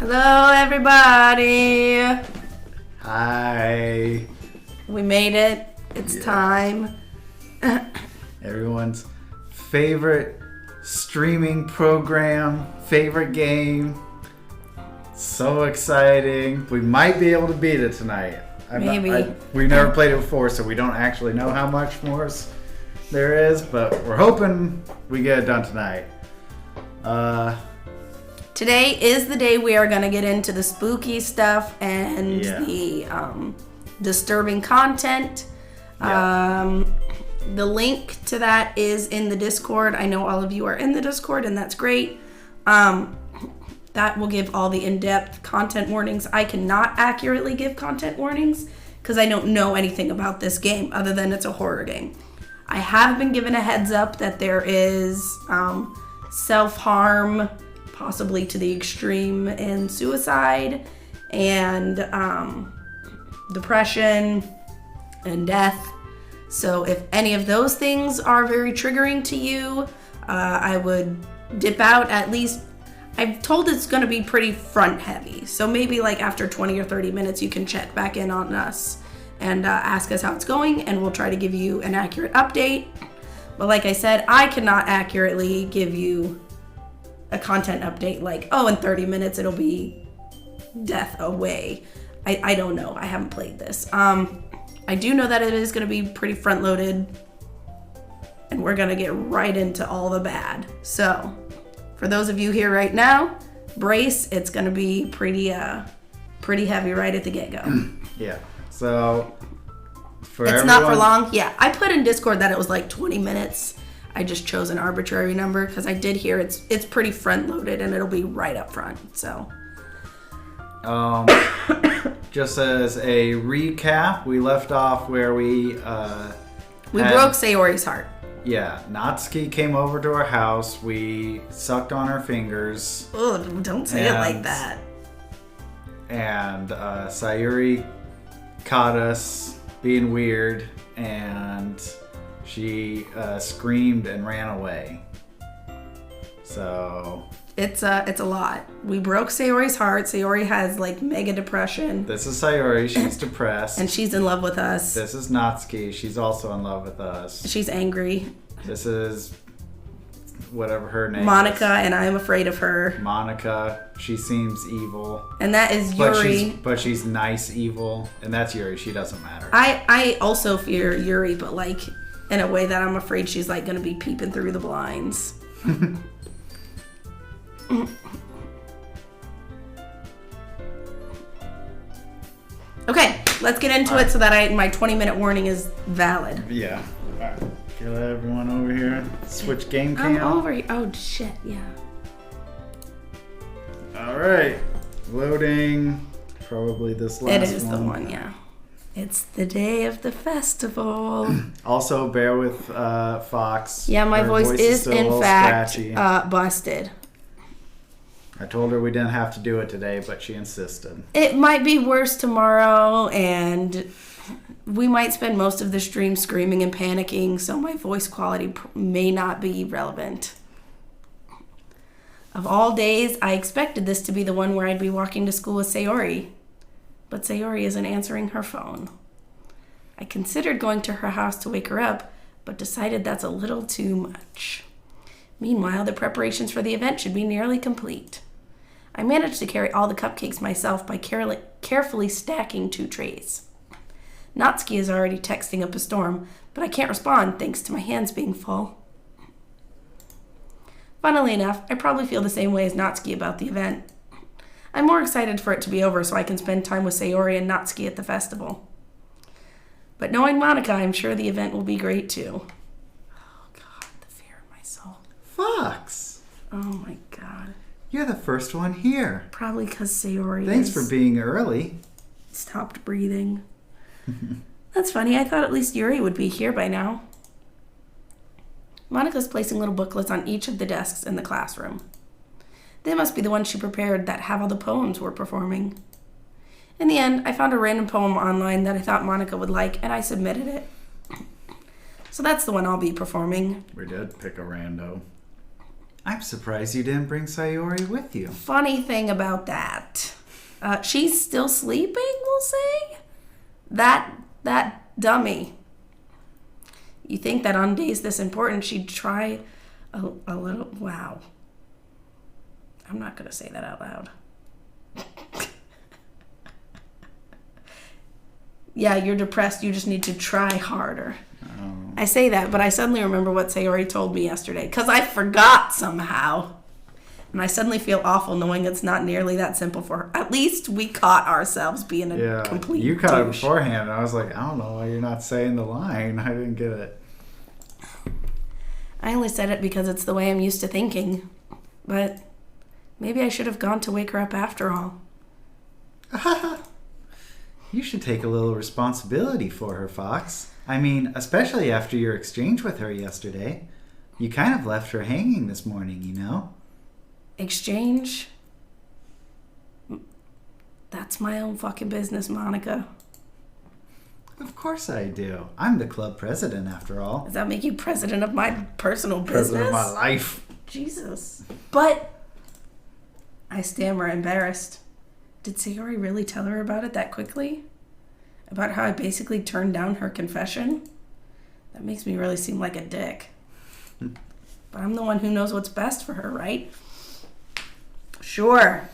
Hello, everybody. Hi. We made it. It's time. Everyone's favorite streaming program, favorite game. So exciting. We might be able to beat it tonight. Maybe. We've never played it before, so we don't actually know how much more there is, but we're hoping we get it done tonight. Today is the day we are going to get into the spooky stuff and the disturbing content. Yeah. The link to that is in the Discord. I know all of you are in the Discord, and that's great. That will give all the in-depth content warnings. I cannot accurately give content warnings because I don't know anything about this game other than it's a horror game. I have been given a heads up that there is self-harm, possibly to the extreme, and suicide, and depression, and death. So if any of those things are very triggering to you, I would dip out. At least I've told it's going to be pretty front heavy. So maybe like after 20 or 30 minutes, you can check back in on us and ask us how it's going, and we'll try to give you an accurate update. But like I said, I cannot accurately give you a content update like, oh, in 30 minutes it'll be death away. I don't know. I haven't played this. I do know that it is going to be pretty front loaded, and we're going to get right into all the bad. So for those of you here right now, brace. It's going to be pretty heavy right at the get-go. Yeah. So it's not for long. Yeah, I put in Discord that it was like 20 minutes. I just chose an arbitrary number because I did hear it's pretty front loaded and it'll be right up front. So just as a recap, we left off where we broke Sayori's heart. Yeah, Natsuki came over to our house. We sucked on her fingers. Oh, don't say it like that. And Sayuri caught us being weird, and she screamed and ran away. So it's a lot. We broke Sayori's heart. Sayori has like mega depression. This is Sayori. She's depressed. And she's in love with us. This is Natsuki. She's also in love with us. She's angry. This is whatever her name Monica, is. And I'm afraid of her. Monica. She seems evil. And that is Yuri. But she's nice evil. And that's Yuri. She doesn't matter. I also fear Yuri, but like in a way that I'm afraid she's like going to be peeping through the blinds. Okay, let's get into it so that my 20-minute warning is valid. Yeah. All right. Get everyone over here. Switch game cam. I'm over here. Oh, shit, yeah. All right. Loading. Probably this last one. It is the one, yeah. It's the day of the festival. Also, bear with Fox. Yeah, my voice is in fact busted. I told her we didn't have to do it today, but she insisted. It might be worse tomorrow, and we might spend most of the stream screaming and panicking, so my voice quality may not be relevant. Of all days, I expected this to be the one where I'd be walking to school with Sayori. But Sayori isn't answering her phone. I considered going to her house to wake her up, but decided that's a little too much. Meanwhile, the preparations for the event should be nearly complete. I managed to carry all the cupcakes myself by carefully stacking 2 trays. Natsuki is already texting up a storm, but I can't respond thanks to my hands being full. Funnily enough, I probably feel the same way as Natsuki about the event. I'm more excited for it to be over so I can spend time with Sayori and Natsuki at the festival. But knowing Monica, I'm sure the event will be great too. Oh God, the fear in my soul. Fox! Oh my God. You're the first one here. Probably because Sayori Thanks for being early. Stopped breathing. That's funny. I thought at least Yuri would be here by now. Monica's placing little booklets on each of the desks in the classroom. They must be the ones she prepared that have all the poems we're performing. In the end, I found a random poem online that I thought Monica would like, and I submitted it. So that's the one I'll be performing. We did pick a rando. I'm surprised you didn't bring Sayori with you. Funny thing about that. She's still sleeping, we'll say? That dummy. You think that on days this important, she'd try a little... Wow. I'm not going to say that out loud. Yeah, you're depressed. You just need to try harder. Oh. I say that, but I suddenly remember what Sayori told me yesterday, because I forgot somehow. And I suddenly feel awful knowing it's not nearly that simple for her. At least we caught ourselves being a complete you caught it douche. beforehand, and I was like, I don't know why you're not saying the line. I didn't get it. I only said it because it's the way I'm used to thinking. But maybe I should have gone to wake her up after all. You should take a little responsibility for her, Fox. I mean, especially after your exchange with her yesterday. You kind of left her hanging this morning, you know? Exchange? That's my own fucking business, Monica. Of course I do. I'm the club president, after all. Does that make you president of my personal business? President of my life. Jesus. But I stammer, embarrassed. Did Sayori really tell her about it that quickly? About how I basically turned down her confession? That makes me really seem like a dick. But I'm the one who knows what's best for her, right? Sure.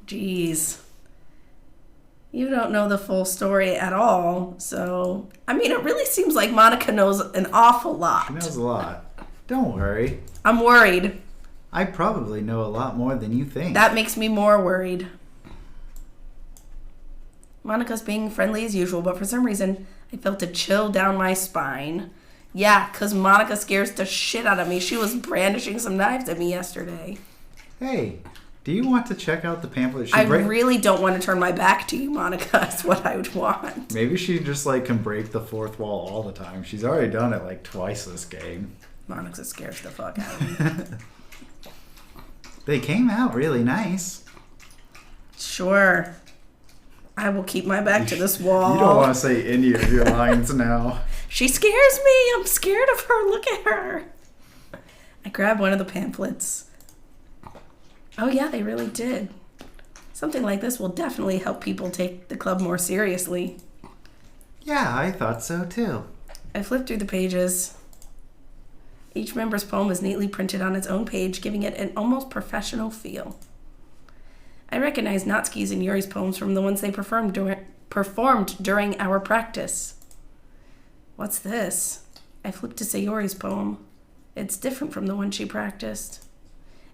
Jeez. You don't know the full story at all, so... I mean, it really seems like Monica knows an awful lot. She knows a lot. Don't worry. I'm worried. I probably know a lot more than you think. That makes me more worried. Monica's being friendly as usual, but for some reason, I felt a chill down my spine. Yeah, because Monica scares the shit out of me. She was brandishing some knives at me yesterday. Hey, do you want to check out the pamphlet? I really don't want to turn my back to you, Monica. That's what I would want. Maybe she just can break the fourth wall all the time. She's already done it twice this game. Monica scares the fuck out of me. They came out really nice. Sure. I will keep my back to this wall. You don't want to say any of your lines now. She scares me. I'm scared of her. Look at her. I grabbed one of the pamphlets. Oh yeah, they really did. Something like this will definitely help people take the club more seriously. Yeah, I thought so too. I flipped through the pages. Each member's poem is neatly printed on its own page, giving it an almost professional feel. I recognized Natsuki's and Yuri's poems from the ones they performed during our practice. What's this? I flipped to Sayori's poem. It's different from the one she practiced.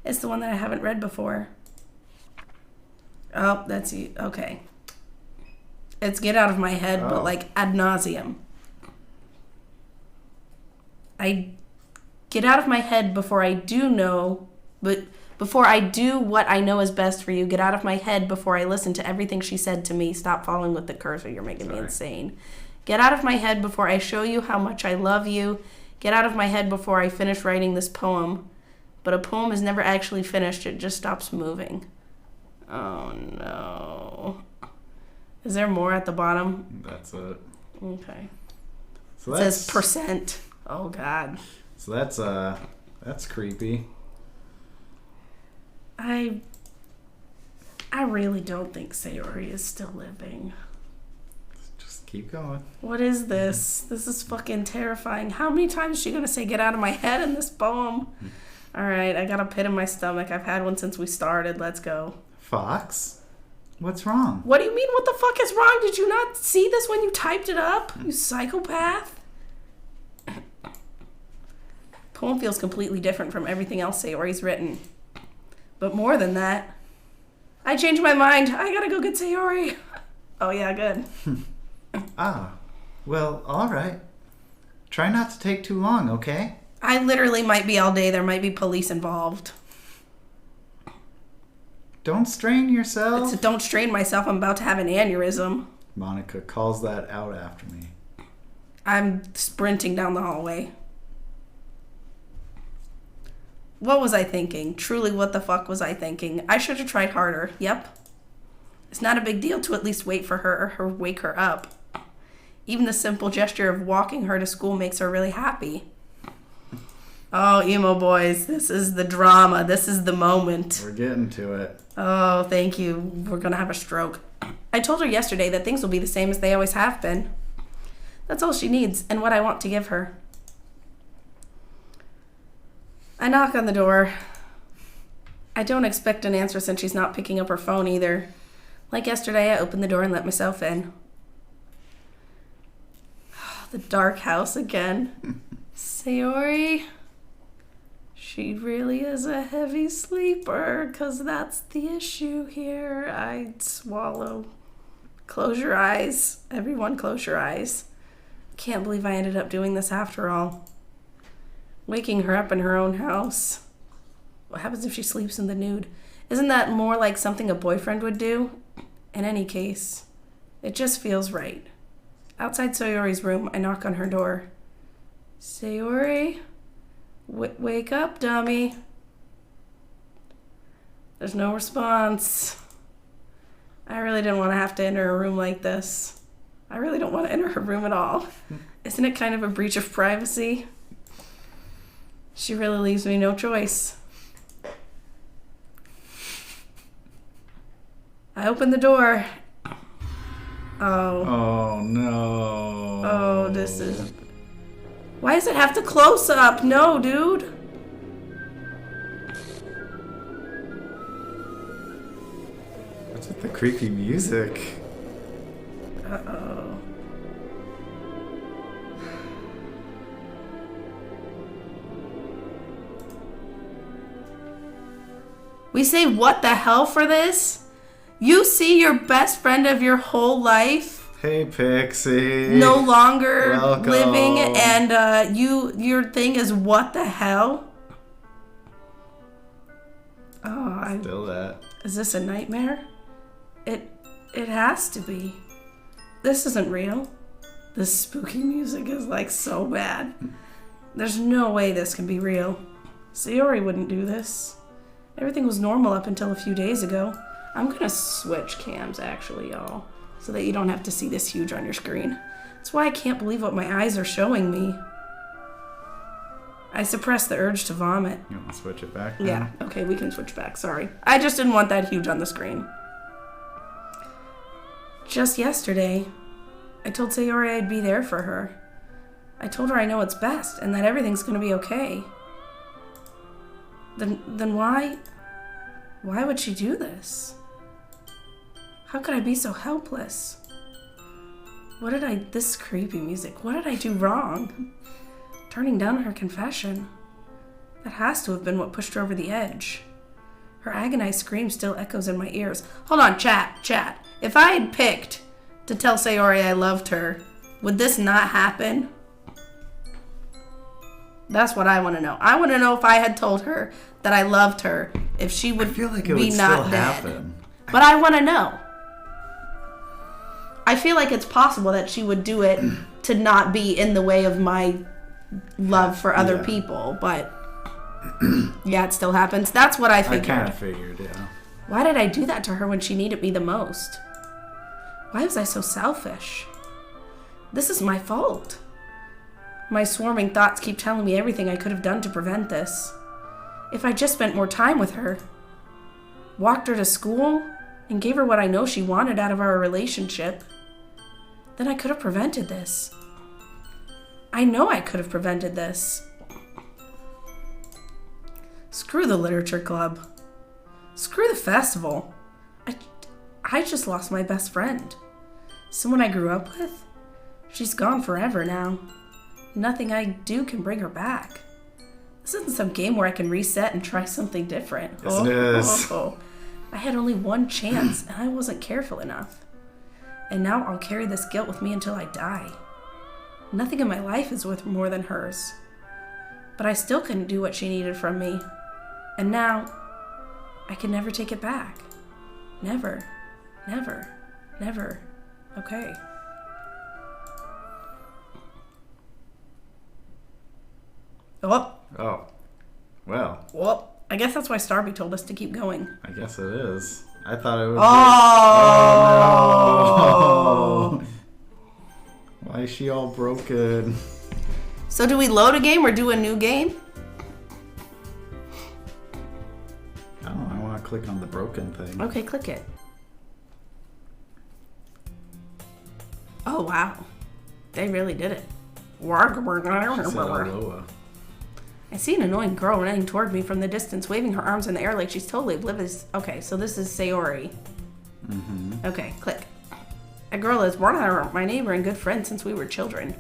It's the one that I haven't read before. Oh, that's you. Okay. It's get out of my head, but ad nauseum. I get out of my head before I do what I know is best for you. Get out of my head before I listen to everything she said to me. Stop following with the cursor. You're making me insane. Get out of my head before I show you how much I love you. Get out of my head before I finish writing this poem. But a poem is never actually finished. It just stops moving. Oh, no. Is there more at the bottom? That's it. Okay. So it says percent. Oh, God. So that's creepy. I really don't think Sayori is still living. Just keep going. What is this? This is fucking terrifying. How many times is she going to say get out of my head in this poem? All right, I got a pit in my stomach. I've had one since we started. Let's go. Fox? What's wrong? What do you mean, what the fuck is wrong? Did you not see this when you typed it up? You psychopath? Poem feels completely different from everything else Sayori's written. But more than that, I changed my mind. I gotta go get Sayori. Oh yeah, good. Well, all right. Try not to take too long, okay? I literally might be all day. There might be police involved. Don't strain yourself. Don't strain myself. I'm about to have an aneurysm. Monica calls that out after me. I'm sprinting down the hallway. What was I thinking? Truly, what the fuck was I thinking? I should have tried harder. Yep. It's not a big deal to at least wait for her or wake her up. Even the simple gesture of walking her to school makes her really happy. Oh, emo boys, this is the drama. This is the moment. We're getting to it. Oh, thank you. We're going to have a stroke. I told her yesterday that things will be the same as they always have been. That's all she needs and what I want to give her. I knock on the door. I don't expect an answer since she's not picking up her phone either. Like yesterday, I opened the door and let myself in. The dark house again. Sayori... She really is a heavy sleeper, because that's the issue here. I'd swallow. Close your eyes. Everyone close your eyes. Can't believe I ended up doing this after all. Waking her up in her own house. What happens if she sleeps in the nude? Isn't that more like something a boyfriend would do? In any case, it just feels right. Outside Sayori's room, I knock on her door. Sayori? Wake up, dummy. There's no response. I really didn't want to have to enter a room like this. I really don't want to enter her room at all. Isn't it kind of a breach of privacy? She really leaves me no choice. I open the door. Oh. Oh, no. Oh, this is... Why does it have to close up? No, dude. What's with the creepy music? Uh-oh. We say what the hell for this? You see your best friend of your whole life Hey, Pixie. no longer Welcome. living, and your thing is what the hell? Oh, Still that. is this a nightmare? It has to be. This isn't real. This spooky music is like so bad. There's no way this can be real. Sayori wouldn't do this. Everything was normal up until a few days ago. I'm gonna switch cams actually, y'all, so that you don't have to see this huge on your screen. That's why I can't believe what my eyes are showing me. I suppressed the urge to vomit. You want to switch it back? Then? Yeah, okay, we can switch back, sorry. I just didn't want that huge on the screen. Just yesterday, I told Sayori I'd be there for her. I told her I know what's best and that everything's gonna be okay. Then why would she do this? How could I be so helpless? This creepy music, what did I do wrong? Turning down her confession. That has to have been what pushed her over the edge. Her agonized scream still echoes in my ears. Hold on, chat. If I had picked to tell Sayori I loved her, would this not happen? That's what I want to know. I want to know if I had told her that I loved her, if she would I feel like it be would not still dead. happen. But I want to know. I feel like it's possible that she would do it to not be in the way of my love for other people, but yeah, it still happens. That's what I figured. I kind of figured, yeah. Why did I do that to her when she needed me the most? Why was I so selfish? This is my fault. My swarming thoughts keep telling me everything I could have done to prevent this. If I just spent more time with her, walked her to school, and gave her what I know she wanted out of our relationship, then I could have prevented this. I know I could have prevented this. Screw the literature club. Screw the festival. I just lost my best friend. Someone I grew up with. She's gone forever now. Nothing I do can bring her back. This isn't some game where I can reset and try something different. Yes, it is. I had only one chance, and I wasn't careful enough. And now I'll carry this guilt with me until I die. Nothing in my life is worth more than hers. But I still couldn't do what she needed from me. And now, I can never take it back. Never. Never. Never. Okay. Oh. Well. Well, I guess that's why Starby told us to keep going. I guess it is. I thought it was... Oh! Oh, no! Why is she all broken? So do we load a game or do a new game? I don't know. I want to click on the broken thing. Okay, click it. Oh, wow. They really did it. She said I see an annoying girl running toward me from the distance, waving her arms in the air like she's totally oblivious. Okay, so this is Sayori. Mm-hmm. Okay, click. A girl is my neighbor and good friend since we were children.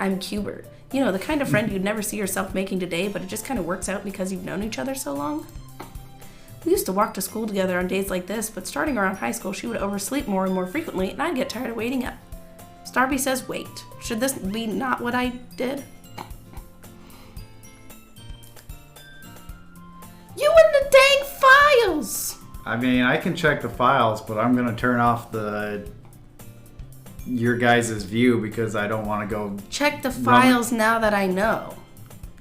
I'm Cubert. You know, the kind of friend you'd never see yourself making today, but it just kind of works out because you've known each other so long. We used to walk to school together on days like this, but starting around high school, she would oversleep more and more frequently, and I'd get tired of waiting up. Starby says wait. Should this be not what I did? You and the dang files! I mean, I can check the files, but I'm going to turn off your guys' view because I don't want to go... Check the files now that I know.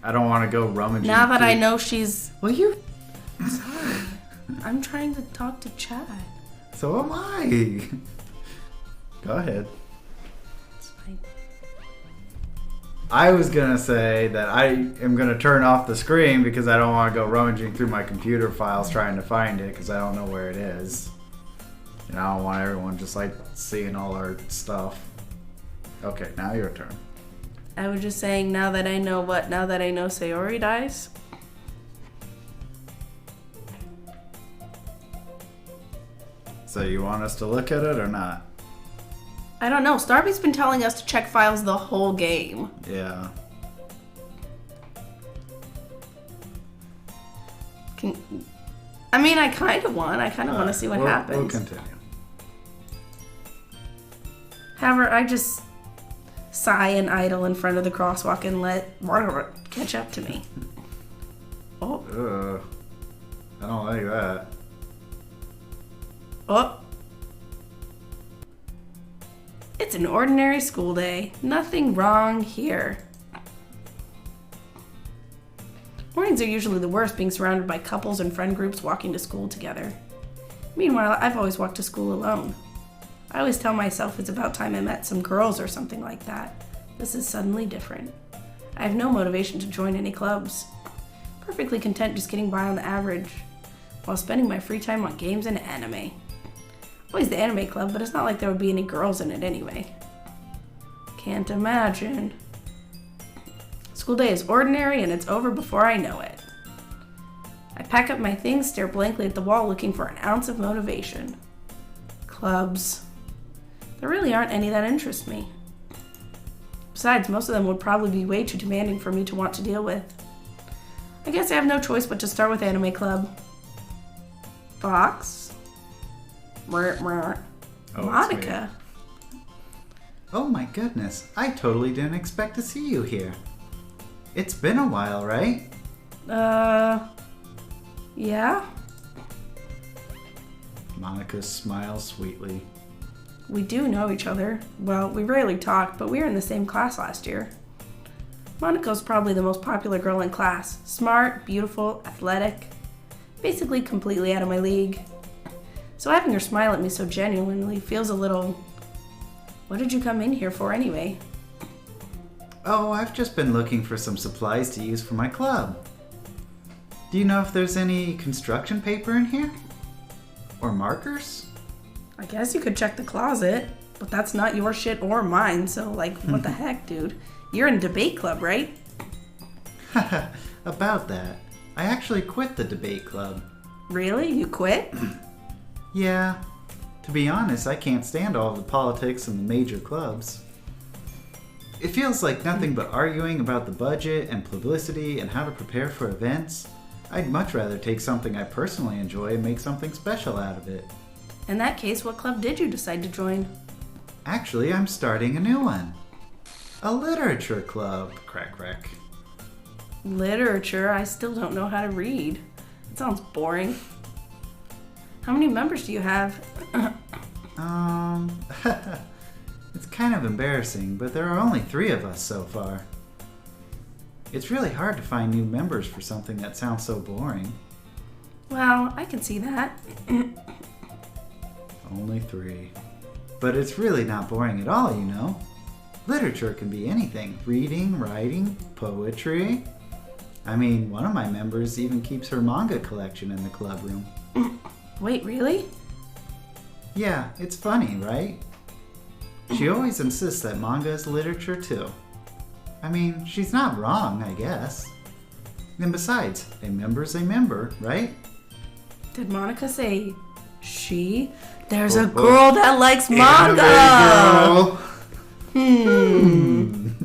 I don't want to go rummaging. Now that I know she's... Well, you... Sorry. I'm trying to talk to Chad. So am I. Go ahead. It's fine. I was going to say that I am going to turn off the screen because I don't want to go rummaging through my computer files trying to find it because I don't know where it is. And I don't want everyone just like seeing all our stuff. Okay, now your turn. I was just saying, now that I know what? Now that I know Sayori dies? So you want us to look at it or not? I don't know. Starby's been telling us to check files the whole game. Yeah. I mean, I kind of want. I kind of want to see what happens. We'll continue. However, I just sigh and idle in front of the crosswalk and let Margaret catch up to me. Oh. I don't like that. Oh. It's an ordinary school day. Nothing wrong here. Mornings are usually the worst, being surrounded by couples and friend groups walking to school together. Meanwhile, I've always walked to school alone. I always tell myself it's about time I met some girls or something like that. This is suddenly different. I have no motivation to join any clubs. Perfectly content just getting by on the average, while spending my free time on games and anime. Always the anime club, but it's not like there would be any girls in it anyway. Can't imagine. School day is ordinary and it's over before I know it. I pack up my things, stare blankly at the wall looking for an ounce of motivation. Clubs. There really aren't any that interest me. Besides, most of them would probably be way too demanding for me to want to deal with. I guess I have no choice but to start with anime club. Fox? Monica? Oh my goodness, I totally didn't expect to see you here. It's been a while, right? Yeah? Monica smiles sweetly. We do know each other. Well, we rarely talk, but we were in the same class last year. Monica's probably the most popular girl in class. Smart, beautiful, athletic. Basically completely out of my league. So having her smile at me so genuinely feels a little... What did you come in here for anyway? Oh, I've just been looking for some supplies to use for my club. Do you know if there's any construction paper in here? Or markers? I guess you could check the closet, but that's not your shit or mine, so like, what the heck, dude? You're in debate club, right? About that, I actually quit the debate club. Really? You quit? Yeah. To be honest, I can't stand all the politics in the major clubs. It feels like nothing but arguing about the budget and publicity and how to prepare for events. I'd much rather take something I personally enjoy and make something special out of it. In that case, what club did you decide to join? Actually, I'm starting a new one. A literature club. Crack, crack. Literature? I still don't know how to read. It sounds boring. How many members do you have? It's kind of embarrassing, but there are only 3 of us so far. It's really hard to find new members for something that sounds so boring. Well, I can see that. Only 3. But it's really not boring at all, you know. Literature can be anything. Reading, writing, poetry. I mean, one of my members even keeps her manga collection in the club room. Wait, really? Yeah, it's funny, right? She always insists that manga is literature too. I mean, she's not wrong, I guess. And besides, a member's a member, right? Did Monica say she? There's a girl that likes manga! Anime girl.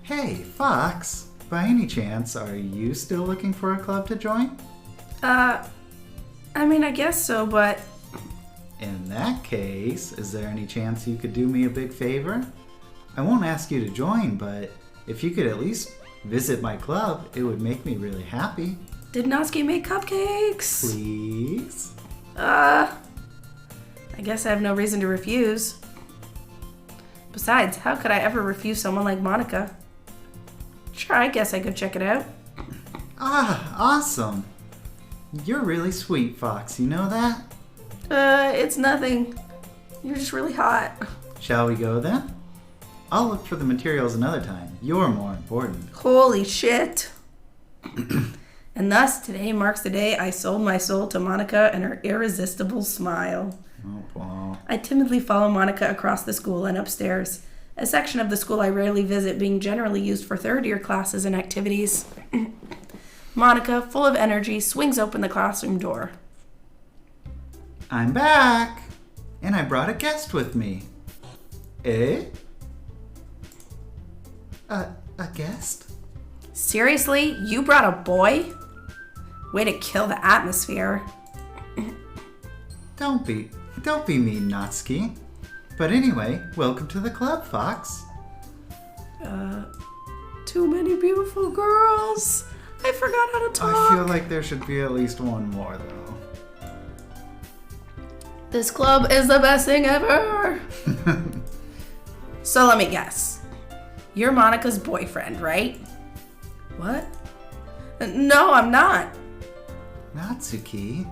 Hey, Fox, by any chance, are you still looking for a club to join? I mean, I guess so, but... In that case, is there any chance you could do me a big favor? I won't ask you to join, but if you could at least visit my club, it would make me really happy. Did Natsuki make cupcakes? Please? I guess I have no reason to refuse. Besides, how could I ever refuse someone like Monica? Sure, I guess I could check it out. Ah, awesome. You're really sweet, Fox, you know that? It's nothing. You're just really hot. Shall we go then? I'll look for the materials another time. You're more important. Holy shit. And thus, today marks the day I sold my soul to Monica and her irresistible smile. Oh, wow. I timidly follow Monica across the school and upstairs, a section of the school I rarely visit being generally used for third-year classes and activities. Monica, full of energy, swings open the classroom door. I'm back! And I brought a guest with me. Eh? A guest? Seriously? You brought a boy? Way to kill the atmosphere. Don't be mean, Natsuki. But anyway, welcome to the club, Fox. Too many beautiful girls. I forgot how to talk. I feel like there should be at least one more, though. This club is the best thing ever. So let me guess. You're Monica's boyfriend, right? What? No, I'm not. Natsuki?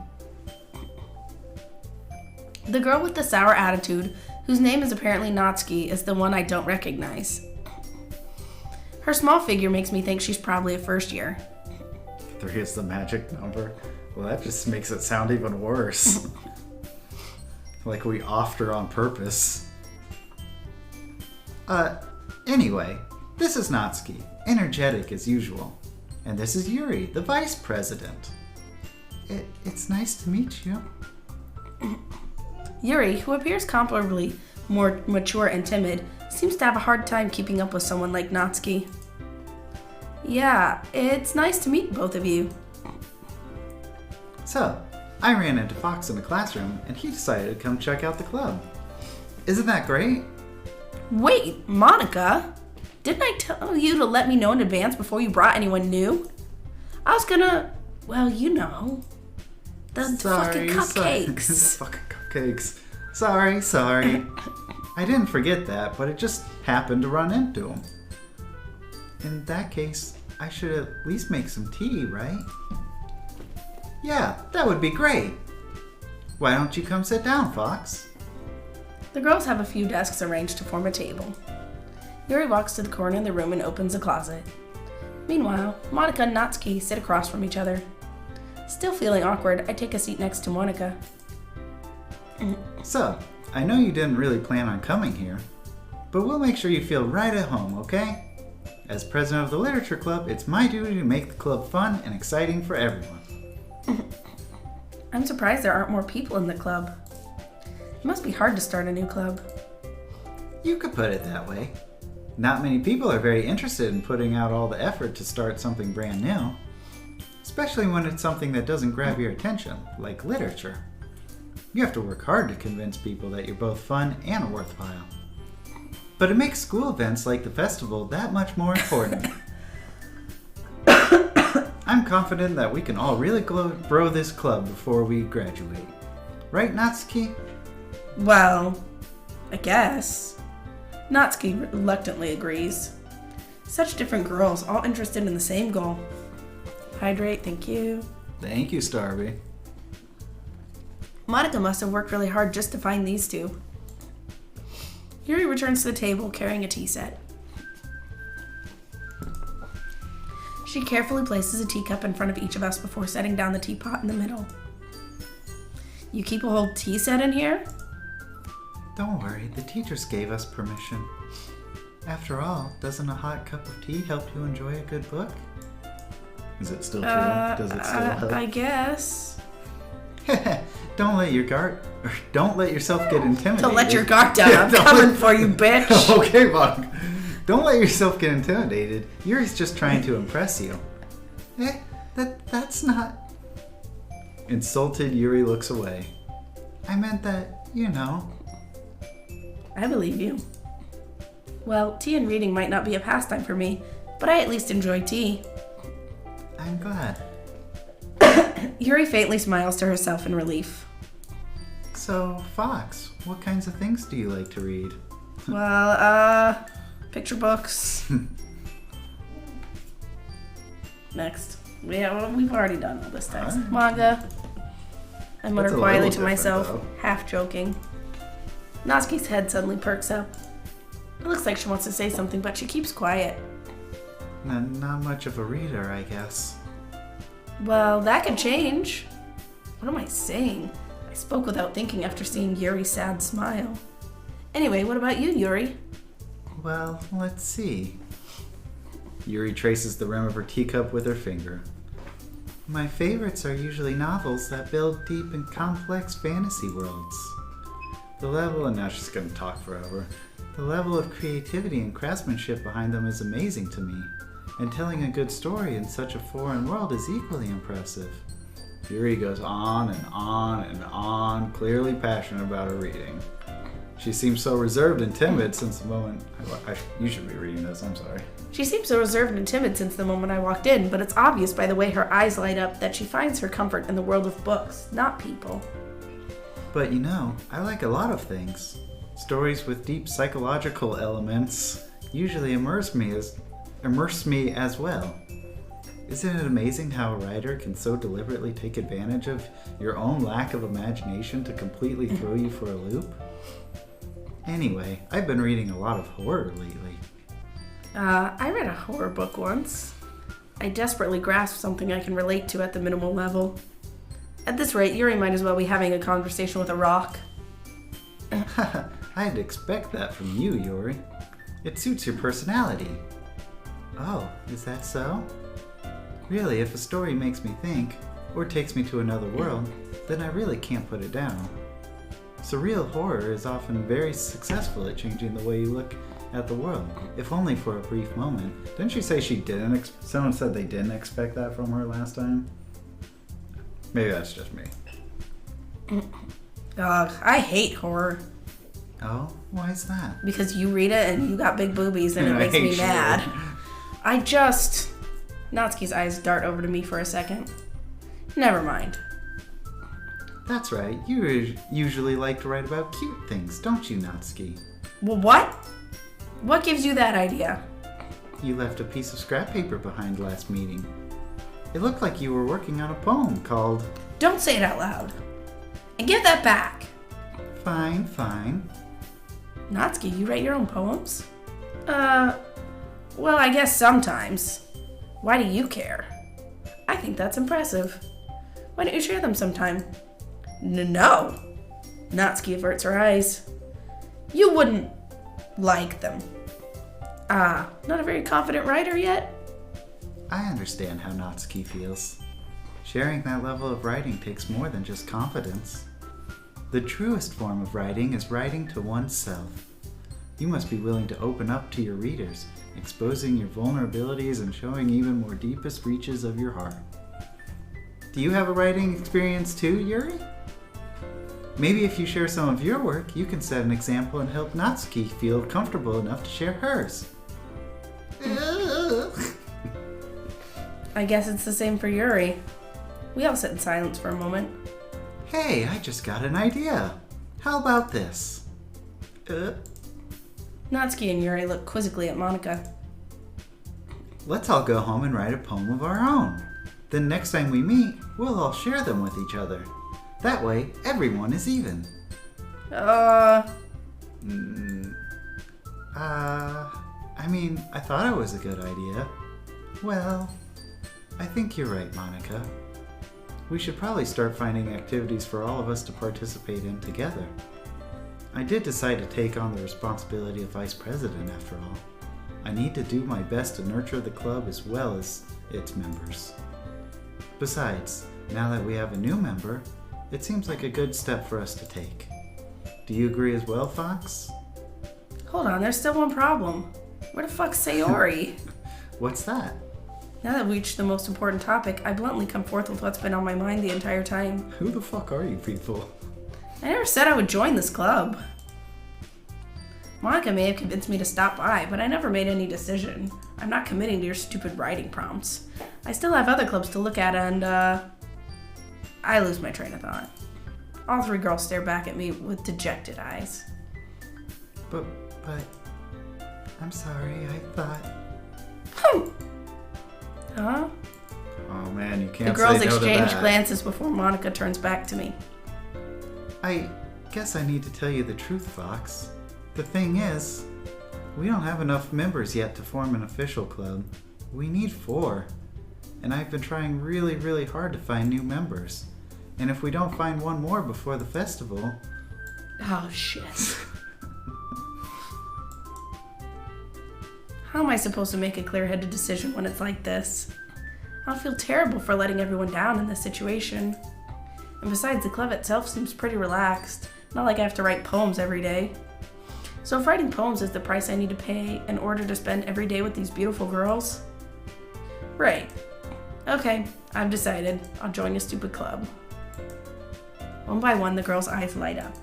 The girl with the sour attitude, whose name is apparently Natsuki, is the one I don't recognize. Her small figure makes me think she's probably a first year. 3 is the magic number. Well, that just makes it sound even worse. Like we offed her on purpose. Anyway, this is Natsuki, energetic as usual. And this is Yuri, the vice president. It's nice to meet you. Yuri, who appears comparably more mature and timid, seems to have a hard time keeping up with someone like Natsuki. Yeah, it's nice to meet both of you. So, I ran into Fox in the classroom, and he decided to come check out the club. Isn't that great? Wait, Monica? Didn't I tell you to let me know in advance before you brought anyone new? I was gonna, well, you know, the fucking cupcakes. The fucking cupcakes. Sorry. I didn't forget that, but it just happened to run into him. In that case, I should at least make some tea, right? Yeah, that would be great. Why don't you come sit down, Fox? The girls have a few desks arranged to form a table. Yuri walks to the corner of the room and opens a closet. Meanwhile, Monica and Natsuki sit across from each other. Still feeling awkward, I take a seat next to Monica. So, I know you didn't really plan on coming here, but we'll make sure you feel right at home, okay? As president of the Literature Club, it's my duty to make the club fun and exciting for everyone. I'm surprised there aren't more people in the club. It must be hard to start a new club. You could put it that way. Not many people are very interested in putting out all the effort to start something brand new, especially when it's something that doesn't grab your attention, like literature. You have to work hard to convince people that you're both fun and worthwhile. But it makes school events like the festival that much more important. I'm confident that we can all really grow this club before we graduate. Right, Natsuki? Well, I guess. Natsuki reluctantly agrees. Such different girls, all interested in the same goal. Hydrate, thank you. Thank you, Starby. Monica must have worked really hard just to find these two. Yuri returns to the table carrying a tea set. She carefully places a teacup in front of each of us before setting down the teapot in the middle. You keep a whole tea set in here? Don't worry, the teachers gave us permission. After all, doesn't a hot cup of tea help you enjoy a good book? Is it still true? Does it still help? I guess. Don't let yourself get intimidated. Don't let your guard down. I'm coming for you, bitch. Okay, Mom. Don't let yourself get intimidated. Yuri's just trying to impress you. That's not... Insulted, Yuri looks away. I meant that, you know. I believe you. Well, tea and reading might not be a pastime for me, but I at least enjoy tea. I'm glad. Yuri faintly smiles to herself in relief. So, Fox, what kinds of things do you like to read? Well, picture books. Next. Yeah, well, we've already done all this text. Manga. I mutter quietly to myself, half joking. Natsuki's head suddenly perks up. It looks like she wants to say something, but she keeps quiet. Not much of a reader, I guess. Well, that could change. What am I saying? I spoke without thinking after seeing Yuri's sad smile. Anyway, what about you, Yuri? Well, let's see. Yuri traces the rim of her teacup with her finger. My favorites are usually novels that build deep and complex fantasy worlds. The level, and now she's going to talk forever, the level of creativity and craftsmanship behind them is amazing to me, and telling a good story in such a foreign world is equally impressive. Yuri goes on and on and on, clearly passionate about her reading. She seems so reserved and timid since the moment... you should be reading this, I'm sorry. She seems so reserved and timid since the moment I walked in, but it's obvious by the way her eyes light up that she finds her comfort in the world of books, not people. But you know, I like a lot of things. Stories with deep psychological elements usually immerse me as well. Isn't it amazing how a writer can so deliberately take advantage of your own lack of imagination to completely throw you for a loop? Anyway, I've been reading a lot of horror lately. I read a horror book once. I desperately grasped something I can relate to at the minimal level. At this rate, Yuri might as well be having a conversation with a rock. I'd expect that from you, Yuri. It suits your personality. Oh, is that so? Really, if a story makes me think, or takes me to another world, then I really can't put it down. Surreal horror is often very successful at changing the way you look at the world, if only for a brief moment. Didn't she say she didn't? Someone said they didn't expect that from her last time? Maybe that's just me. Ugh, I hate horror. Oh, why is that? Because you read it and you got big boobies and it makes me mad. Natsuki's eyes dart over to me for a second. Never mind. That's right, you usually like to write about cute things, don't you, Natsuki? Well, what? What gives you that idea? You left a piece of scrap paper behind last meeting. It looked like you were working on a poem called... Don't say it out loud. And give that back. Fine, fine. Natsuki, you write your own poems? Well, I guess sometimes. Why do you care? I think that's impressive. Why don't you share them sometime? No. Natsuki averts her eyes. You wouldn't like them. Not a very confident writer yet? I understand how Natsuki feels. Sharing that level of writing takes more than just confidence. The truest form of writing is writing to oneself. You must be willing to open up to your readers, exposing your vulnerabilities and showing even more deepest reaches of your heart. Do you have a writing experience too, Yuri? Maybe if you share some of your work, you can set an example and help Natsuki feel comfortable enough to share hers. I guess it's the same for Yuri. We all sit in silence for a moment. Hey, I just got an idea. How about this? Natsuki and Yuri look quizzically at Monika. Let's all go home and write a poem of our own. Then next time we meet, we'll all share them with each other. That way, everyone is even. I thought it was a good idea. Well, I think you're right, Monica. We should probably start finding activities for all of us to participate in together. I did decide to take on the responsibility of vice president after all. I need to do my best to nurture the club as well as its members. Besides, now that we have a new member, it seems like a good step for us to take. Do you agree as well, Fox? Hold on, there's still one problem. Where the fuck's Sayori? What's that? Now that we reached the most important topic, I bluntly come forth with what's been on my mind the entire time. Who the fuck are you people? I never said I would join this club. Monica may have convinced me to stop by, but I never made any decision. I'm not committing to your stupid writing prompts. I still have other clubs to look at and, I lose my train of thought. All three girls stare back at me with dejected eyes. But, I'm sorry, I thought... Huh? Oh man, you can't The girls say no to exchange that. glances before Monica turns back to me. I guess I need to tell you the truth, Fox. The thing is, we don't have enough members yet to form an official club. We need 4. And I've been trying really, really hard to find new members. And if we don't find one more before the festival... Oh, shit. How am I supposed to make a clear-headed decision when it's like this? I'll feel terrible for letting everyone down in this situation. And besides, the club itself seems pretty relaxed. Not like I have to write poems every day. So if writing poems is the price I need to pay in order to spend every day with these beautiful girls? Right. Okay, I've decided. I'll join your stupid club. One by one, the girls' eyes light up.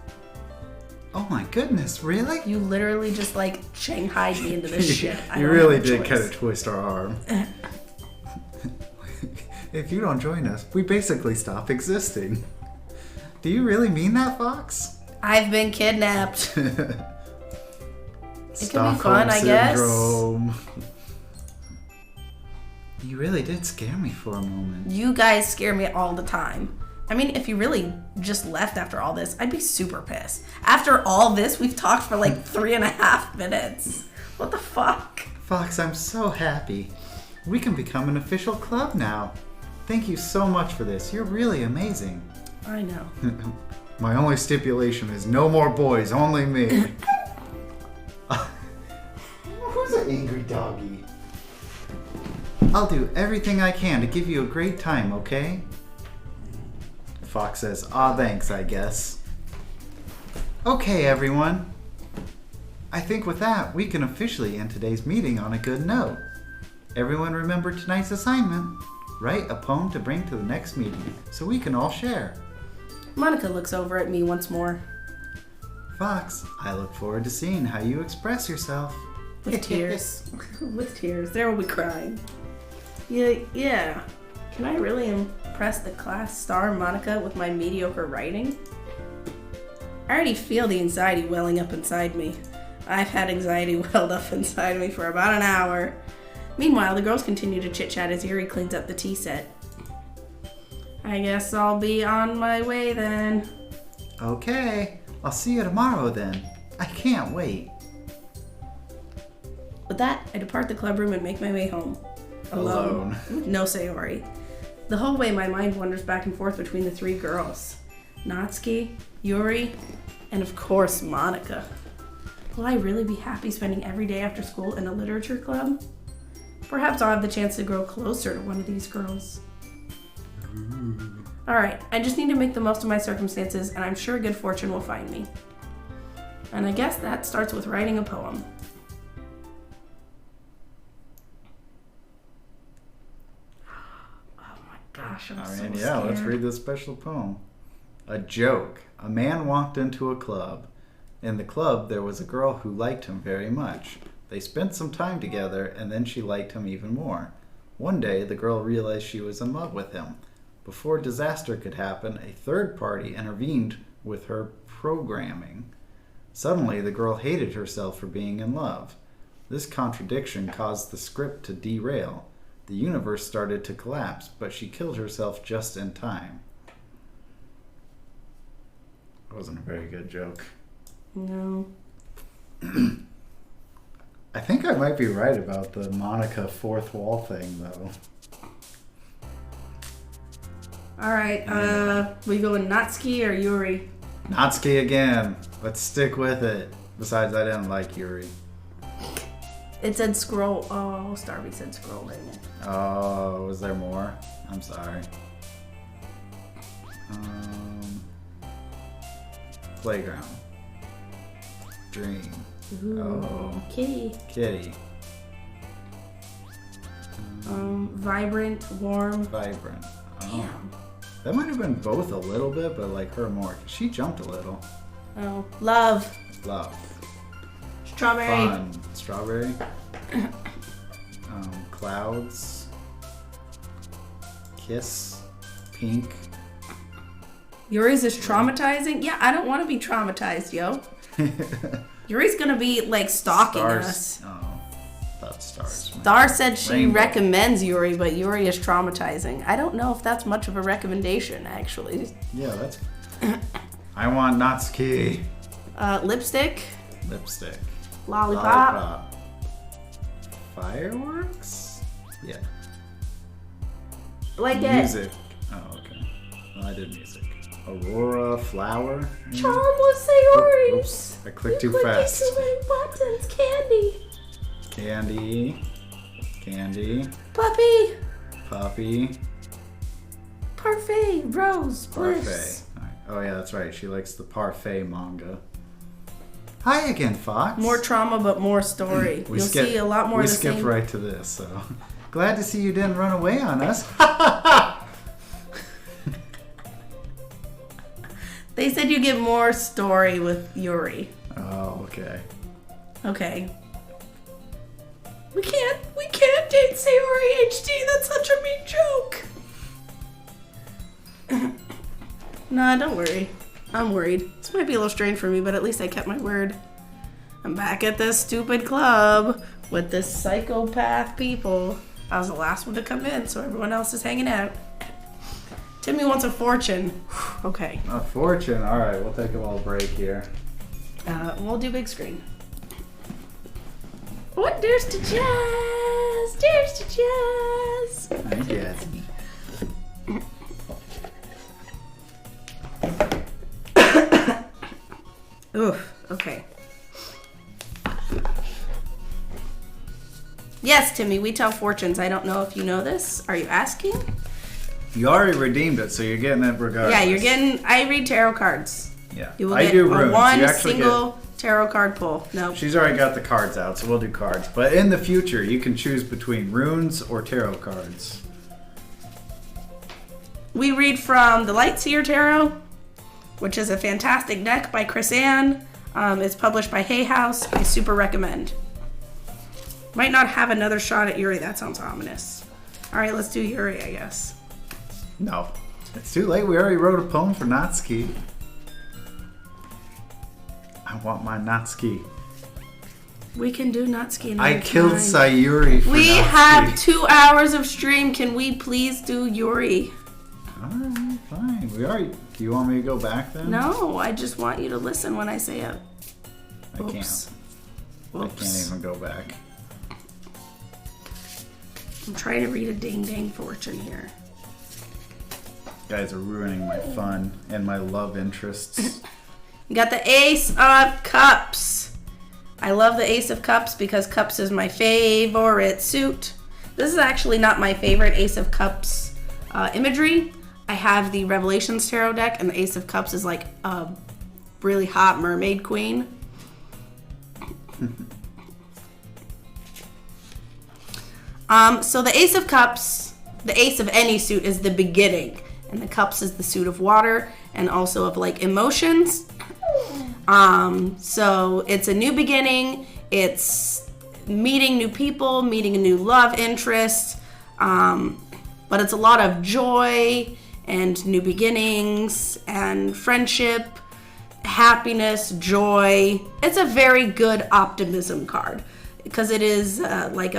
Oh my goodness, really? You literally just Shanghaied me into this shit. You really did kind of twist our arm. If you don't join us, we basically stop existing. Do you really mean that, Fox? I've been kidnapped. It can be Stockholm fun, I guess. Syndrome. You really did scare me for a moment. You guys scare me all the time. I mean, if you really just left after all this, I'd be super pissed. After all this, we've talked for 3.5 minutes. What the fuck? Fox, I'm so happy. We can become an official club now. Thank you so much for this. You're really amazing. I know. My only stipulation is no more boys, only me. Who's an angry doggy? I'll do everything I can to give you a great time, okay? Fox says, thanks, I guess. Okay, everyone. I think with that, we can officially end today's meeting on a good note. Everyone remember tonight's assignment. Write a poem to bring to the next meeting so we can all share. Monica looks over at me once more. Fox, I look forward to seeing how you express yourself. With tears. With tears. There will be crying. Yeah. Can I really impress the class star Monica with my mediocre writing? I already feel the anxiety welling up inside me. I've had anxiety welled up inside me for about an hour. Meanwhile, the girls continue to chit-chat as Yuri cleans up the tea set. I guess I'll be on my way then. Okay, I'll see you tomorrow then. I can't wait. With that, I depart the club room and make my way home. Alone. With no Sayori. The whole way, my mind wanders back and forth between the 3 girls. Natsuki, Yuri, and of course, Monica. Will I really be happy spending every day after school in a literature club? Perhaps I'll have the chance to grow closer to one of these girls. Alright, I just need to make the most of my circumstances, and I'm sure good fortune will find me. And I guess that starts with writing a poem. Oh my gosh, I'm so scared. Yeah, let's read this special poem. A joke. A man walked into a club. In the club, there was a girl who liked him very much. They spent some time together, and then she liked him even more. One day, the girl realized she was in love with him. Before disaster could happen, a third party intervened with her programming. Suddenly, the girl hated herself for being in love. This contradiction caused the script to derail. The universe started to collapse, but she killed herself just in time. That wasn't a very good joke. No. I think I might be right about the Monica fourth wall thing, though. All right. We going Natsuki or Yuri? Natsuki again. Let's stick with it. Besides, I didn't like Yuri. It said scroll. Oh, Starby said scrolling. Oh, was there more? I'm sorry. Playground. Dream. Ooh, Kitty. Kitty. Vibrant, warm. Vibrant. Oh. Damn. That might have been both a little bit, but like her more. She jumped a little. Oh, love. Love. Strawberry. Fun. Strawberry. Clouds. Kiss. Pink. Yuri's is traumatizing? Yeah, I don't want to be traumatized, yo. Yuri's gonna be like stalking us. Oh, that's stars. Star said she Rainbow. recommends Yuri, but Yuri is traumatizing. I don't know if that's much of a recommendation, actually. Yeah, that's. I want Natsuki. Lipstick. Lipstick. Lollipop. Fireworks? Yeah. Like it. Music. Oh, okay. Well, I did music. Aurora, flower. Charm was Sayori's. Oops, I clicked too fast. Too many buttons. Candy. Candy. Candy. Puppy. Puppy. Parfait. Rose. Parfait. Bliss. All right. Oh, yeah, that's right. She likes the Parfait manga. Hi again, Fox. More trauma, but more story. You'll see a lot more of the same. We skipped right to this, so. Glad to see you didn't run away on us. They said you get more story with Yuri. Oh, okay. Okay. We can't date Sayori HD. That's such a mean joke. Nah, don't worry. I'm worried. This might be a little strange for me, but at least I kept my word. I'm back at this stupid club with this psychopath people. I was the last one to come in, so everyone else is hanging out. Timmy wants a fortune. Okay. A fortune. All right, we'll take a little break here. We'll do big screen. What? There's to jazz. There's to jazz. Hi, Jazzy. Oof. Okay. Yes, Timmy, we tell fortunes. I don't know if you know this. Are you asking? You already redeemed it, so you're getting it regardless. Yeah, you're getting. I read tarot cards. Yeah, You will I get do a runes. one You actually single tarot card pull. No. She's already got the cards out, so we'll do cards. But in the future, you can choose between runes or tarot cards. We read from the Lightseer Tarot, which is a fantastic deck by Chris Ann. It's published by Hay House. I super recommend. Might not have another shot at Yuri. That sounds ominous. All right, let's do Yuri, I guess. No, it's too late. We already wrote a poem for Natsuki. I want my Natsuki. We can do Natsuki another I killed time. Sayuri for We Natsuki. have 2 hours of stream. Can we please do Yuri? Alright, fine. We already. Do you want me to go back then? No, I just want you to listen when I say it. I can't. Oops. I can't even go back. I'm trying to read a ding dang fortune here. You guys are ruining my fun and my love interests. You got the Ace of Cups. I love the Ace of Cups because Cups is my favorite suit. This is actually not my favorite Ace of Cups imagery. I have the Revelations Tarot deck, and the Ace of Cups is like a really hot mermaid queen. So the Ace of Cups, the Ace of any suit is the beginning, and the Cups is the suit of water and also of like emotions. So it's a new beginning. It's meeting new people, meeting a new love interest. But it's a lot of joy and new beginnings and friendship, happiness, joy. It's a very good optimism card because it is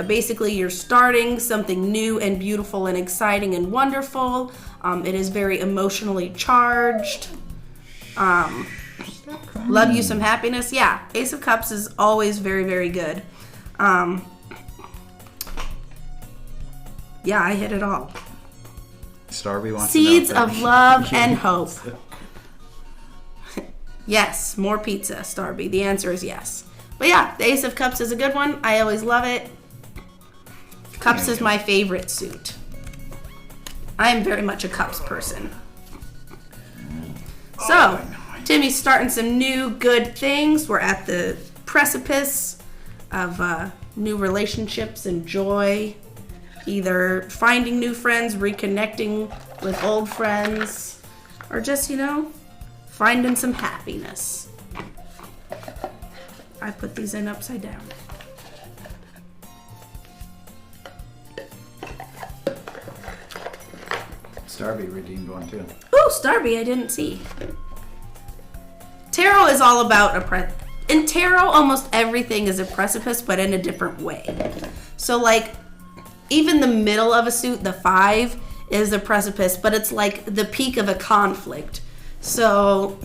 basically you're starting something new and beautiful and exciting and wonderful. It is very emotionally charged. Love you some happiness. Yeah, Ace of Cups is always very, very good. Yeah, I hit it all. Starby wants Seeds to know of love and hope. Yes, more pizza, Starby. The answer is yes. But yeah, the Ace of Cups is a good one. I always love it. Cups is my favorite suit. I am very much a Cups person. So, Timmy's starting some new good things. We're at the precipice of new relationships and joy. Either finding new friends, reconnecting with old friends, or just, finding some happiness. I put these in upside down. Starby redeemed one too. Ooh, Starby, I didn't see. Tarot is all about in tarot, almost everything is a precipice, but in a different way. So, like, even the middle of a suit, the 5, is a precipice, but it's like the peak of a conflict. So,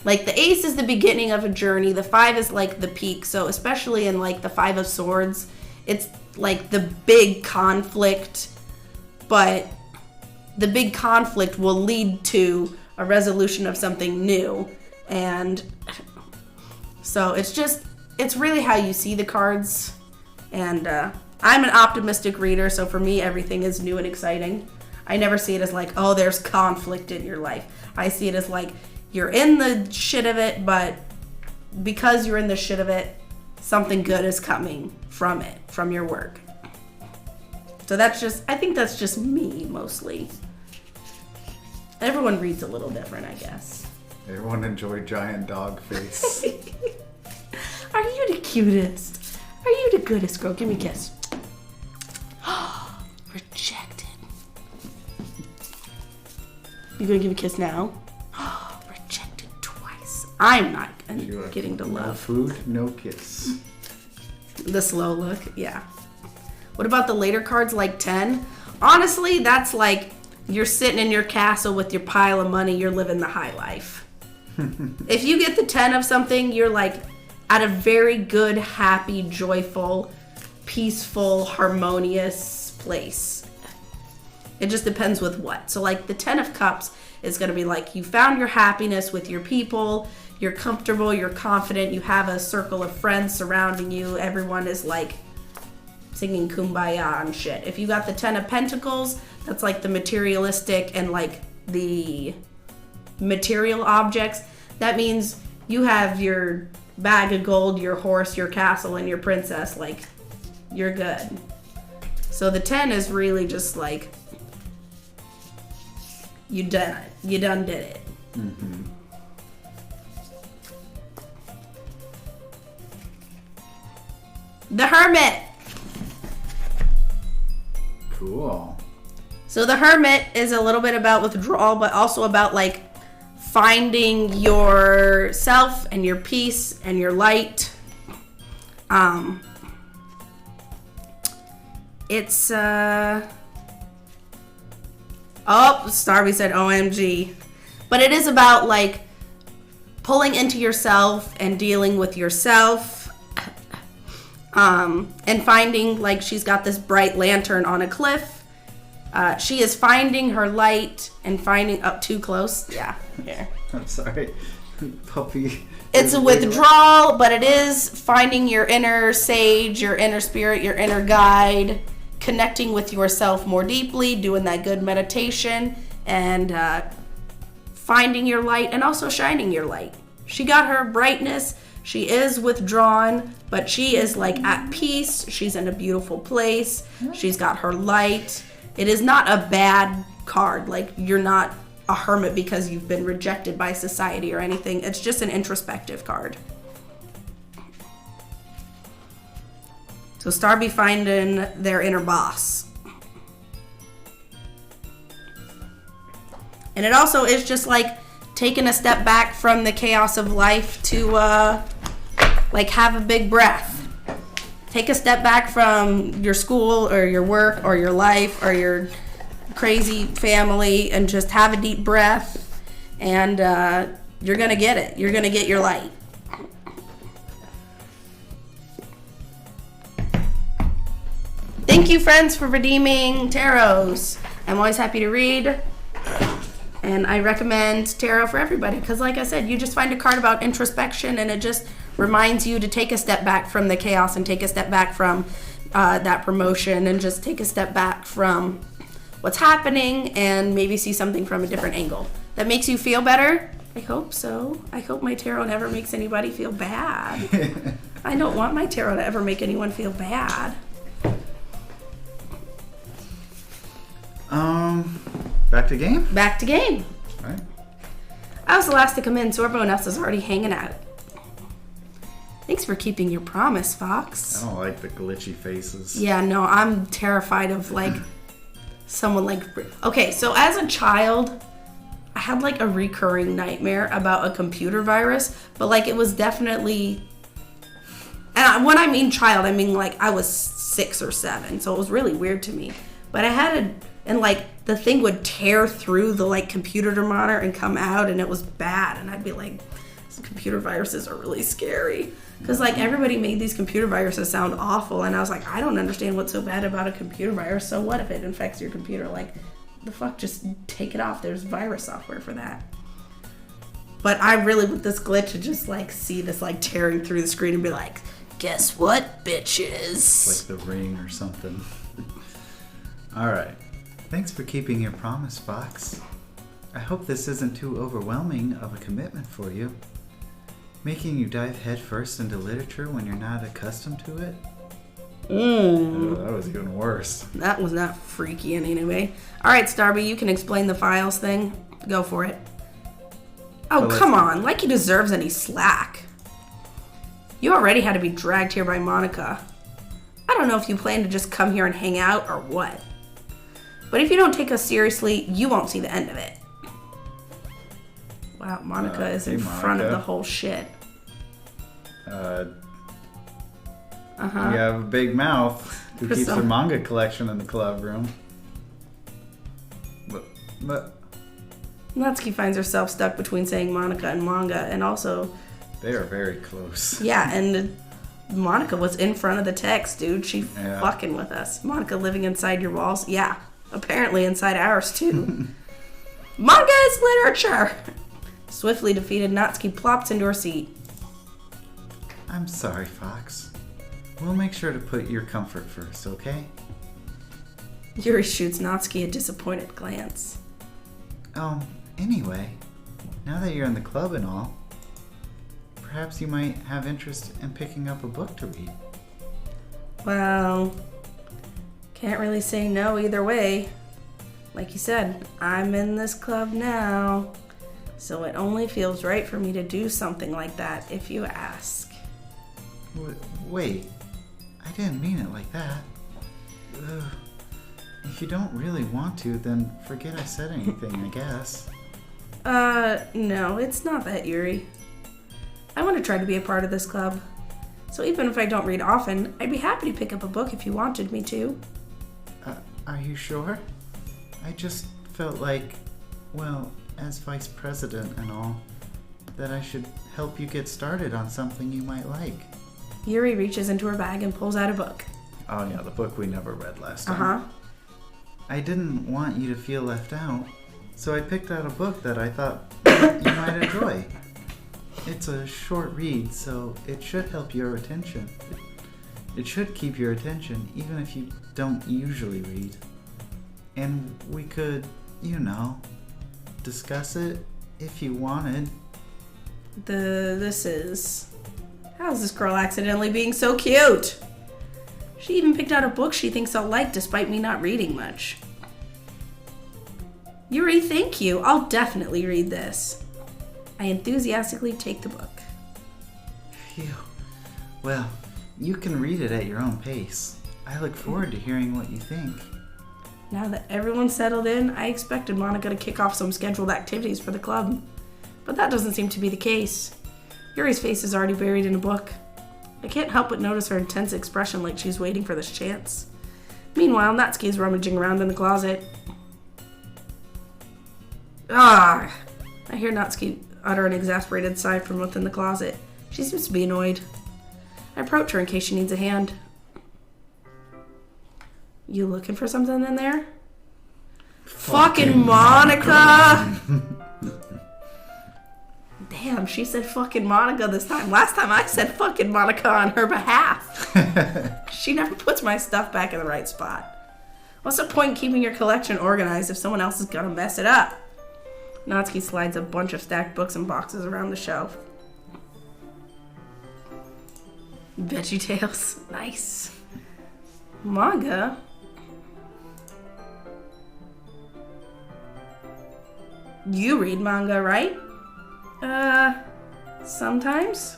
like, the Ace is the beginning of a journey. The 5 is like the peak. So, especially in like the 5 of Swords, it's like the big conflict, but the big conflict will lead to a resolution of something new. And so it's really how you see the cards. And I'm an optimistic reader, so for me, everything is new and exciting. I never see it as like, oh, there's conflict in your life. I see it as like, you're in the shit of it, but because you're in the shit of it, something good is coming from it, from your work. So I think that's just me, mostly. Everyone reads a little different, I guess. Everyone enjoyed Giant Dog Face. Are you the cutest? Are you the goodest girl? Give me a kiss. Rejected. You gonna give a kiss now? Rejected twice. I'm not getting to love. No food, no kiss. The slow look, yeah. What about the later cards like 10? Honestly, that's like you're sitting in your castle with your pile of money, you're living the high life. If you get the 10 of something, you're like at a very good, happy, joyful, peaceful, harmonious place. It just depends with what. So like the 10 of Cups is going to be like you found your happiness with your people, you're comfortable, you're confident, you have a circle of friends surrounding you, everyone is like singing Kumbaya and shit. If you got the 10 of Pentacles, that's like the materialistic and like the material objects. That means you have your bag of gold, your horse, your castle, and your princess. Like, you're good. So the 10 is really just like, you done it. You done did it. Mm-hmm. The Hermit. Cool. So the Hermit is a little bit about withdrawal, but also about like finding yourself and your peace and your light. It's Starby said OMG. But it is about like pulling into yourself and dealing with yourself. And finding, like, she's got this bright lantern on a cliff. She is finding her light and finding up too close. Yeah, here. I'm sorry. Puppy. It's a withdrawal, but it is finding your inner sage, your inner spirit, your inner guide, connecting with yourself more deeply, doing that good meditation, and finding your light and also shining your light. She got her brightness. She is withdrawn, but she is like at peace. She's in a beautiful place. She's got her light. It is not a bad card. Like, you're not a hermit because you've been rejected by society or anything. It's just an introspective card. So Starby finding their inner boss. And it also is just like taking a step back from the chaos of life to like have a big breath. Take a step back from your school or your work or your life or your crazy family and just have a deep breath, and you're gonna get it. You're gonna get your light. Thank you, friends, for redeeming tarots. I'm always happy to read. And I recommend tarot for everybody because, like I said, you just find a card about introspection and it just reminds you to take a step back from the chaos and take a step back from that promotion and just take a step back from what's happening and maybe see something from a different angle. That makes you feel better? I hope so. I hope my tarot never makes anybody feel bad. I don't want my tarot to ever make anyone feel bad. Back to game? Back to game. All right. I was the last to come in, so everyone else is already hanging out. Thanks for keeping your promise, Fox. I don't like the glitchy faces. Yeah, no, I'm terrified of, like, someone, like... Okay, so as a child, I had, like, a recurring nightmare about a computer virus, but, like, it was definitely... And when I mean child, I mean, like, I was 6 or 7, so it was really weird to me. But I had a... And, like, the thing would tear through the, like, computer monitor and come out, and it was bad. And I'd be like, these computer viruses are really scary. Because, like, everybody made these computer viruses sound awful. And I was like, I don't understand what's so bad about a computer virus. So what if it infects your computer? Like, the fuck, just take it off. There's virus software for that. But I really, with this glitch, to just, like, see this, like, tearing through the screen and be like, guess what, bitches? Like the Ring or something. All right. Thanks for keeping your promise, Fox. I hope this isn't too overwhelming of a commitment for you. Making you dive headfirst into literature when you're not accustomed to it? Oh, that was even worse. That was not freaky in any way. All right, Starby, you can explain the files thing. Go for it. Oh, come on. Like he deserves any slack. You already had to be dragged here by Monica. I don't know if you plan to just come here and hang out or what. But if you don't take us seriously, you won't see the end of it. Wow, Monica is in front of the whole shit. You have a big mouth. Who keeps her manga collection in the club room? But Natsuki finds herself stuck between saying Monica and manga, and also... They are very close. Yeah, and Monica was in front of the text, dude. She fucking with us. Monica living inside your walls? Yeah. Apparently inside ours, too. Manga is literature! Swiftly defeated, Natsuki plops into her seat. I'm sorry, Fox. We'll make sure to put your comfort first, okay? Yuri shoots Natsuki a disappointed glance. Anyway, now that you're in the club and all, perhaps you might have interest in picking up a book to read. Well, can't really say no either way. Like you said, I'm in this club now, so it only feels right for me to do something like that if you ask. Wait, I didn't mean it like that. If you don't really want to, then forget I said anything, I guess. No, it's not that, Yuri. I want to try to be a part of this club. So even if I don't read often, I'd be happy to pick up a book if you wanted me to. Are you sure? I just felt like, well, as vice president and all, that I should help you get started on something you might like. Yuri reaches into her bag and pulls out a book. Oh yeah, the book we never read last time. I didn't want you to feel left out, so I picked out a book that I thought you might enjoy. It's a short read, so it should help your attention. It should keep your attention, even if you don't usually read. And we could, discuss it if you wanted. How's this girl accidentally being so cute? She even picked out a book she thinks I'll like despite me not reading much. Yuri, thank you. I'll definitely read this. I enthusiastically take the book. Phew. Well, you can read it at your own pace. I look forward to hearing what you think. Now that everyone's settled in, I expected Monica to kick off some scheduled activities for the club. But that doesn't seem to be the case. Yuri's face is already buried in a book. I can't help but notice her intense expression like she's waiting for this chance. Meanwhile, Natsuki's rummaging around in the closet. I hear Natsuki utter an exasperated sigh from within the closet. She seems to be annoyed. I approach her in case she needs a hand. You looking for something in there? Fucking Monica! Damn, she said fucking Monica this time. Last time I said fucking Monica on her behalf. She never puts my stuff back in the right spot. What's the point in keeping your collection organized if someone else is gonna mess it up? Natsuki slides a bunch of stacked books and boxes around the shelf. VeggieTales. Nice. Manga? You read manga, right? Sometimes.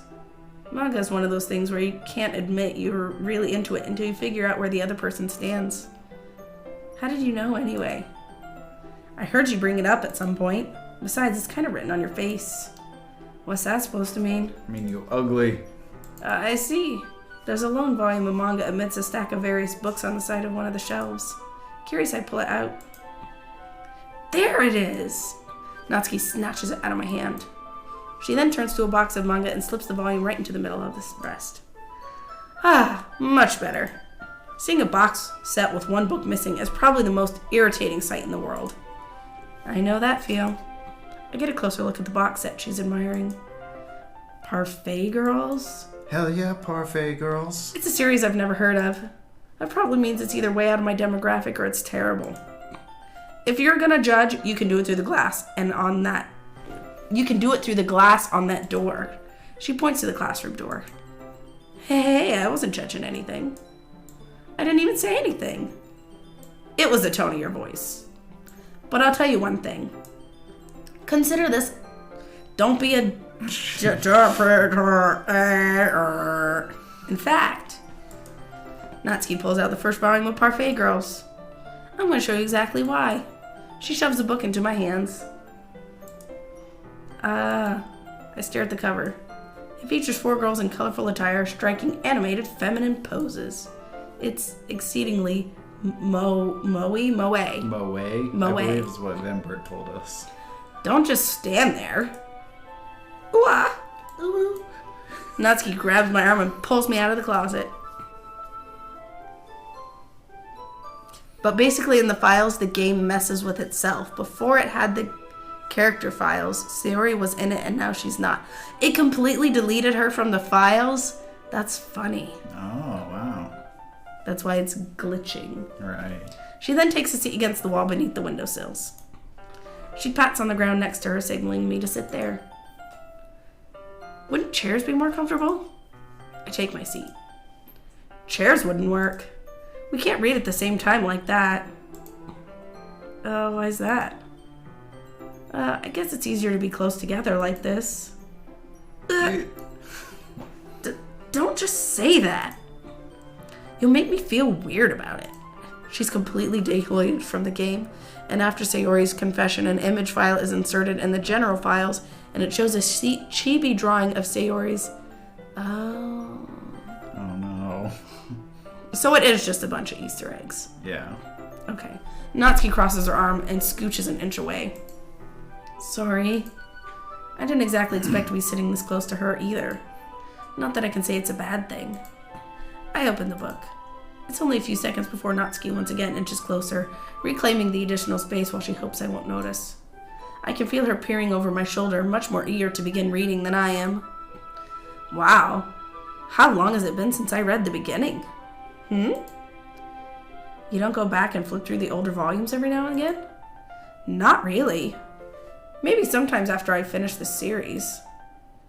Manga is one of those things where you can't admit you're really into it until you figure out where the other person stands. How did you know anyway? I heard you bring it up at some point. Besides, it's kind of written on your face. What's that supposed to mean? I mean, you ugly. I see. There's a lone volume of manga amidst a stack of various books on the side of one of the shelves. Curious, I pull it out. There it is! Natsuki snatches it out of my hand. She then turns to a box of manga and slips the volume right into the middle of the breast. Ah, much better. Seeing a box set with one book missing is probably the most irritating sight in the world. I know that feel. I get a closer look at the box set she's admiring. Parfait Girls? Hell yeah, Parfait Girls. It's a series I've never heard of. That probably means it's either way out of my demographic or it's terrible. If you're gonna judge, you can do it through the glass and on that. You can do it through the glass on that door. She points to the classroom door. Hey, I wasn't judging anything. I didn't even say anything. It was the tone of your voice. But I'll tell you one thing. Consider this. Don't be a interpreter. In fact, Natsuki pulls out the first volume of Parfait Girls. I'm going to show you exactly why. She shoves the book into my hands. I stare at the cover. It features 4 girls in colorful attire, striking animated feminine poses. It's exceedingly moe. I believe is what Vembert told us. Don't just stand there. Ooh-ah. Ooh. Natsuki grabs my arm and pulls me out of the closet. But basically in the files, the game messes with itself. Before it had the character files, Sayori was in it and now she's not. It completely deleted her from the files. That's funny. Oh, wow. That's why it's glitching. Right. She then takes a seat against the wall beneath the windowsills. She pats on the ground next to her, signaling me to sit there. Wouldn't chairs be more comfortable? I take my seat. Chairs wouldn't work. We can't read at the same time like that. Why's that? I guess it's easier to be close together like this. Don't just say that. You'll make me feel weird about it. She's completely decollated from the game, and after Sayori's confession, an image file is inserted in the general files, and it shows a chibi drawing of Sayori's... Oh no. So it is just a bunch of Easter eggs. Yeah. Okay. Natsuki crosses her arm and scooches an inch away. Sorry. I didn't exactly expect to be sitting this close to her either. Not that I can say it's a bad thing. I open the book. It's only a few seconds before Natsuki once again inches closer, reclaiming the additional space while she hopes I won't notice. I can feel her peering over my shoulder, much more eager to begin reading than I am. Wow. How long has it been since I read the beginning? You don't go back and flip through the older volumes every now and again? Not really. Maybe sometimes after I finish the series.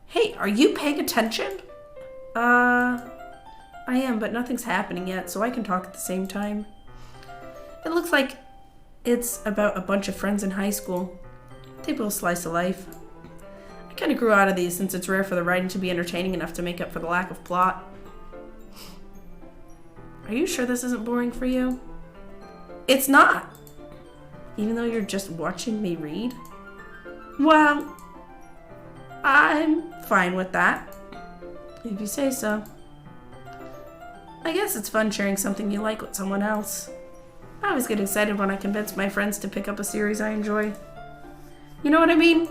Hey, are you paying attention? I am, but nothing's happening yet, so I can talk at the same time. It looks like it's about a bunch of friends in high school. Typical slice of life. I kind of grew out of these since it's rare for the writing to be entertaining enough to make up for the lack of plot. Are you sure this isn't boring for you? It's not. Even though you're just watching me read? Well, I'm fine with that. If you say so. I guess it's fun sharing something you like with someone else. I always get excited when I convince my friends to pick up a series I enjoy. You know what I mean?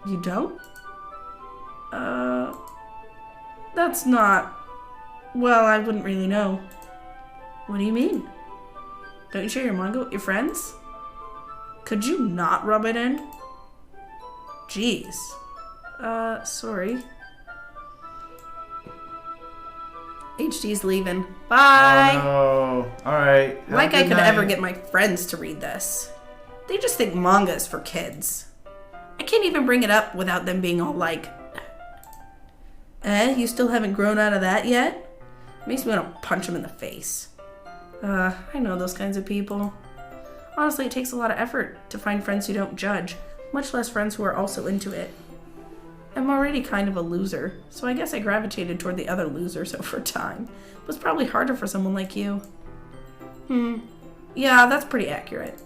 You don't? That's not... Well, I wouldn't really know. What do you mean? Don't you share your manga with your friends? Could you not rub it in? Jeez. Sorry. HD's leaving. Bye! Oh, no. Alright. Like I could ever get my friends to read this. They just think manga is for kids. I can't even bring it up without them being all like, you still haven't grown out of that yet? Makes me want to punch them in the face. I know those kinds of people. Honestly, it takes a lot of effort to find friends who don't judge, much less friends who are also into it. I'm already kind of a loser, so I guess I gravitated toward the other losers over time. It was probably harder for someone like you. Yeah, that's pretty accurate.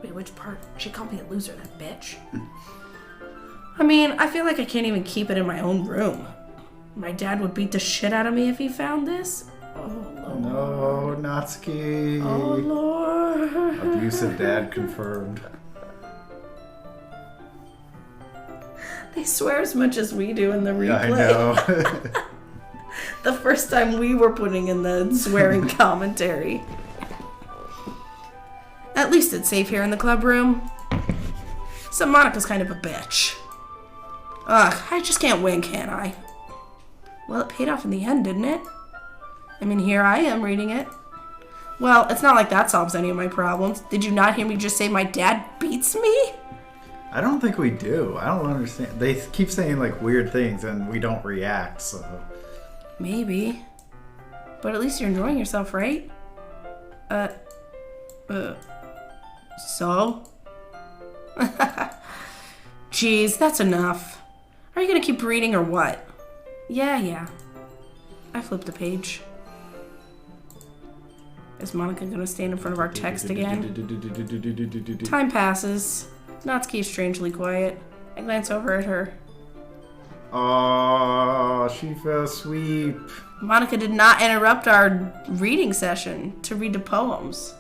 Wait, which part? She called me a loser, that bitch. I mean, I feel like I can't even keep it in my own room. My dad would beat the shit out of me if he found this. Oh, Lord. No, Natsuki. Oh, Lord. Abusive dad confirmed. They swear as much as we do in the replay. Yeah, I know. The first time we were putting in the swearing commentary. At least it's safe here in the club room. So Monica's kind of a bitch. Ugh, I just can't win, can I? Well, it paid off in the end, didn't it? I mean, here I am reading it. Well, it's not like that solves any of my problems. Did you not hear me just say my dad beats me? I don't think we do. I don't understand. They keep saying like weird things and we don't react, so. Maybe. But at least you're enjoying yourself, right? So? Jeez, that's enough. Are you gonna keep reading or what? Yeah. I flipped the page. Is Monica gonna stand in front of our text again? Time passes. Natsuki is strangely quiet. I glance over at her. Oh, she fell asleep. Monica did not interrupt our reading session to read the poems.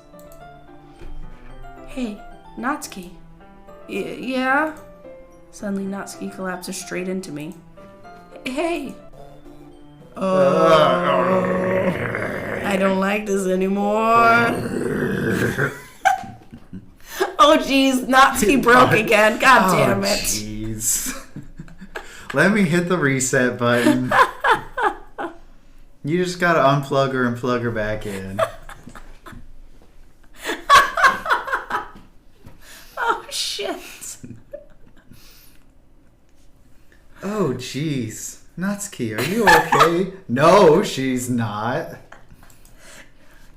Hey, Natsuki. Yeah? Suddenly Natsuki collapses straight into me. Hey. Oh. I don't like this anymore. Oh, jeez. Natsuki broke again. God damn it. Jeez. Let me hit the reset button. You just gotta unplug her and plug her back in. Oh, shit. Oh, jeez. Natsuki, are you okay? No, she's not.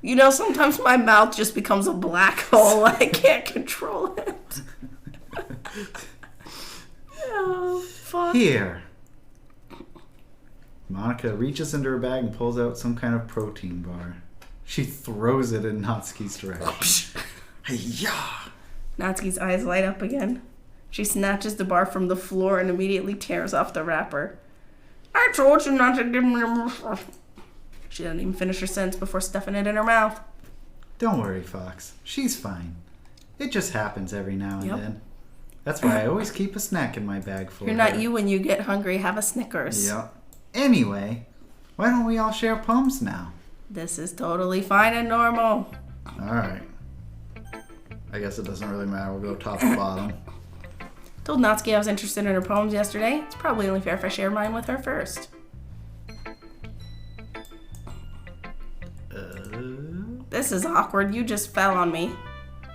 You know, sometimes my mouth just becomes a black hole. I can't control it. Oh, fuck. Here. Monica reaches into her bag and pulls out some kind of protein bar. She throws it in Natsuki's direction. Hey-ya! Natsuki's eyes light up again. She snatches the bar from the floor and immediately tears off the wrapper. I told you not to give me the... She doesn't even finish her sentence before stuffing it in her mouth. Don't worry, Fox. She's fine. It just happens every now and Yep. then. That's why I always keep a snack in my bag for You're her. not you when you get hungry. Have a Snickers. Yep. Anyway, why don't we all share poems now? This is totally fine and normal. Alright. I guess it doesn't really matter. We'll go top to bottom. Told Natsuki I was interested in her poems yesterday. It's probably only fair if I share mine with her first. This is awkward. You just fell on me.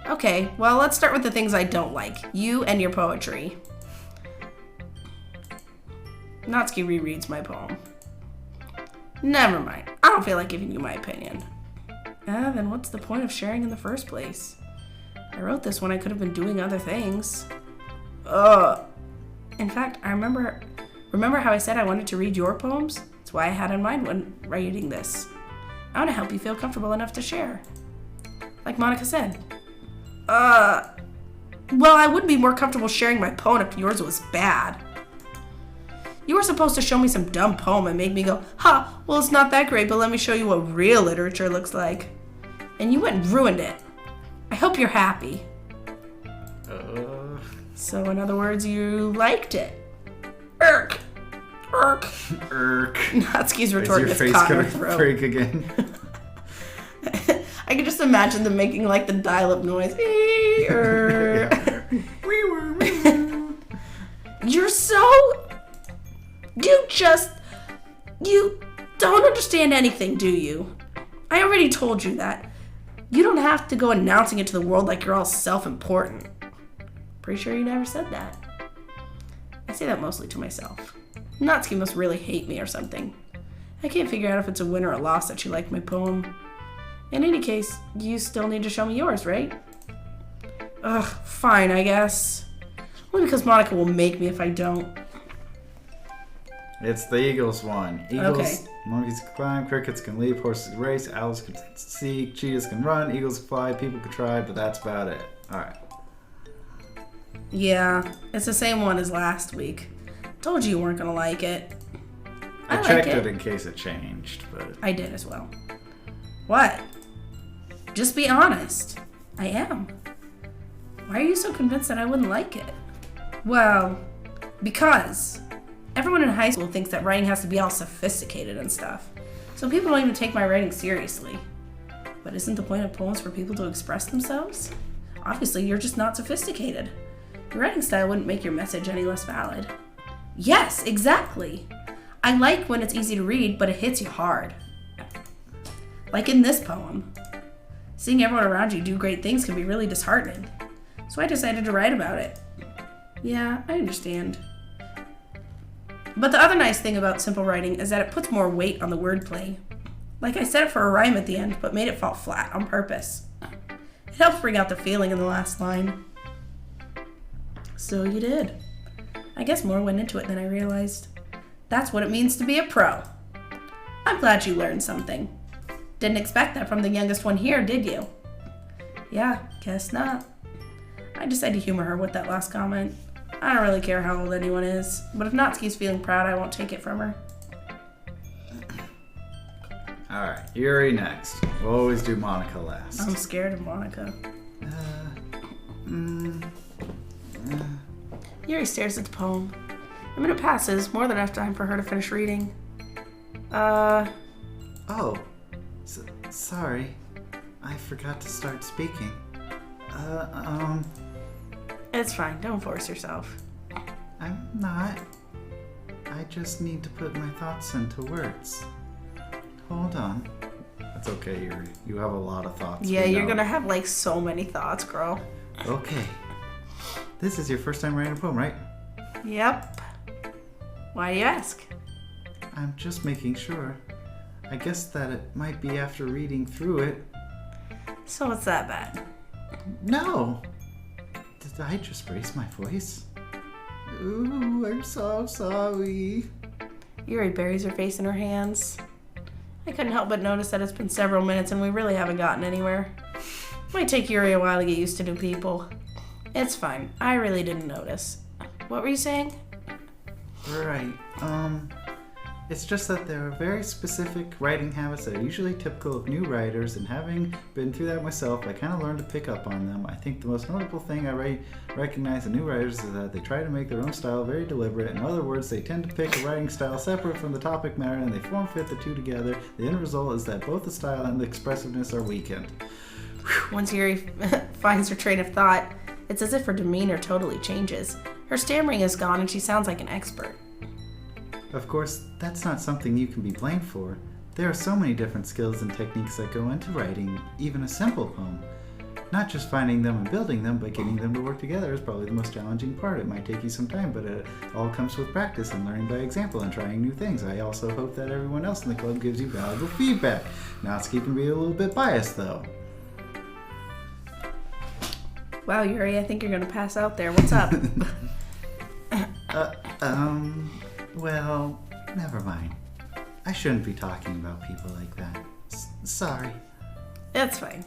Okay, well, let's start with the things I don't like. You and your poetry. Natsuki rereads my poem. Never mind. I don't feel like giving you my opinion. Then what's the point of sharing in the first place? I wrote this when I could have been doing other things. In fact, I remember how I said I wanted to read your poems? That's why I had in mind when writing this. I want to help you feel comfortable enough to share. Like Monica said. Well, I would be more comfortable sharing my poem if yours was bad. You were supposed to show me some dumb poem and make me go, ha, well, it's not that great, but let me show you what real literature looks like. And you went and ruined it. I hope you're happy. So, in other words, you liked it. Irk. Natsuki's retort Is gets your face caught in her gonna throat. break again? I can just imagine them making like the dial-up noise. You're so... You don't understand anything, do you? I already told you that. You don't have to go announcing it to the world like you're all self-important. Pretty sure you never said that. I say that mostly to myself. Natsuki must really hate me or something. I can't figure out if it's a win or a loss that she liked my poem. In any case, you still need to show me yours, right? Ugh, fine, I guess. Only because Monica will make me if I don't. It's the Eagles one. Eagles, Okay. monkeys can climb, crickets can leap, horses can race, owls can seek, cheetahs can run, eagles can fly, people can try, but that's about it. Alright. Yeah, it's the same one as last week. Told you weren't gonna like it. I like checked it it in case it changed, but... I did as well. What? Just be honest. I am. Why are you so convinced that I wouldn't like it? Well, because everyone in high school thinks that writing has to be all sophisticated and stuff. So people don't even take my writing seriously. But isn't the point of poems for people to express themselves? Obviously, you're just not sophisticated. Your writing style wouldn't make your message any less valid. Yes, exactly. I like when it's easy to read, but it hits you hard. Like in this poem. Seeing everyone around you do great things can be really disheartening. So I decided to write about it. Yeah, I understand. But the other nice thing about simple writing is that it puts more weight on the wordplay. Like I said it for a rhyme at the end, but made it fall flat on purpose. It helps bring out the feeling in the last line. So you did. I guess more went into it than I realized. That's what it means to be a pro. I'm glad you learned something. Didn't expect that from the youngest one here, did you? Yeah, guess not. I decided to humor her with that last comment. I don't really care how old anyone is, but if Natsuki's feeling proud, I won't take it from her. Alright, Yuri next. We'll always do Monica last. I'm scared of Monica. Yuri stares at the poem. A minute passes, more than enough time for her to finish reading. Oh, sorry. I forgot to start speaking. It's fine, don't force yourself. I'm not. I just need to put my thoughts into words. Hold on. That's okay, Yuri. You have a lot of thoughts. Yeah, you're gonna have like so many thoughts, girl. Okay. This is your first time writing a poem, right? Yep. Why do you ask? I'm just making sure. I guess that it might be after reading through it. So what's that bad? No! Did I just raise my voice? Ooh, I'm so sorry. Yuri buries her face in her hands. I couldn't help but notice that it's been several minutes and we really haven't gotten anywhere. Might take Yuri a while to get used to new people. It's fine. I really didn't notice. What were you saying? Right. It's just that there are very specific writing habits that are usually typical of new writers, and having been through that myself, I kind of learned to pick up on them. I think the most notable thing I recognize in new writers is that they try to make their own style very deliberate. In other words, they tend to pick a writing style separate from the topic matter, and they form-fit the two together. The end result is that both the style and the expressiveness are weakened. Once Yuri finds her train of thought, it's as if her demeanor totally changes. Her stammering is gone and she sounds like an expert. Of course, that's not something you can be blamed for. There are so many different skills and techniques that go into writing even a simple poem. Not just finding them and building them, but getting them to work together is probably the most challenging part. It might take you some time, but it all comes with practice and learning by example and trying new things. I also hope that everyone else in the club gives you valuable feedback. Natsuki can be a little bit biased, though. Wow, Yuri, I think you're gonna pass out there. What's up? Well, never mind. I shouldn't be talking about people like that. Sorry. It's fine.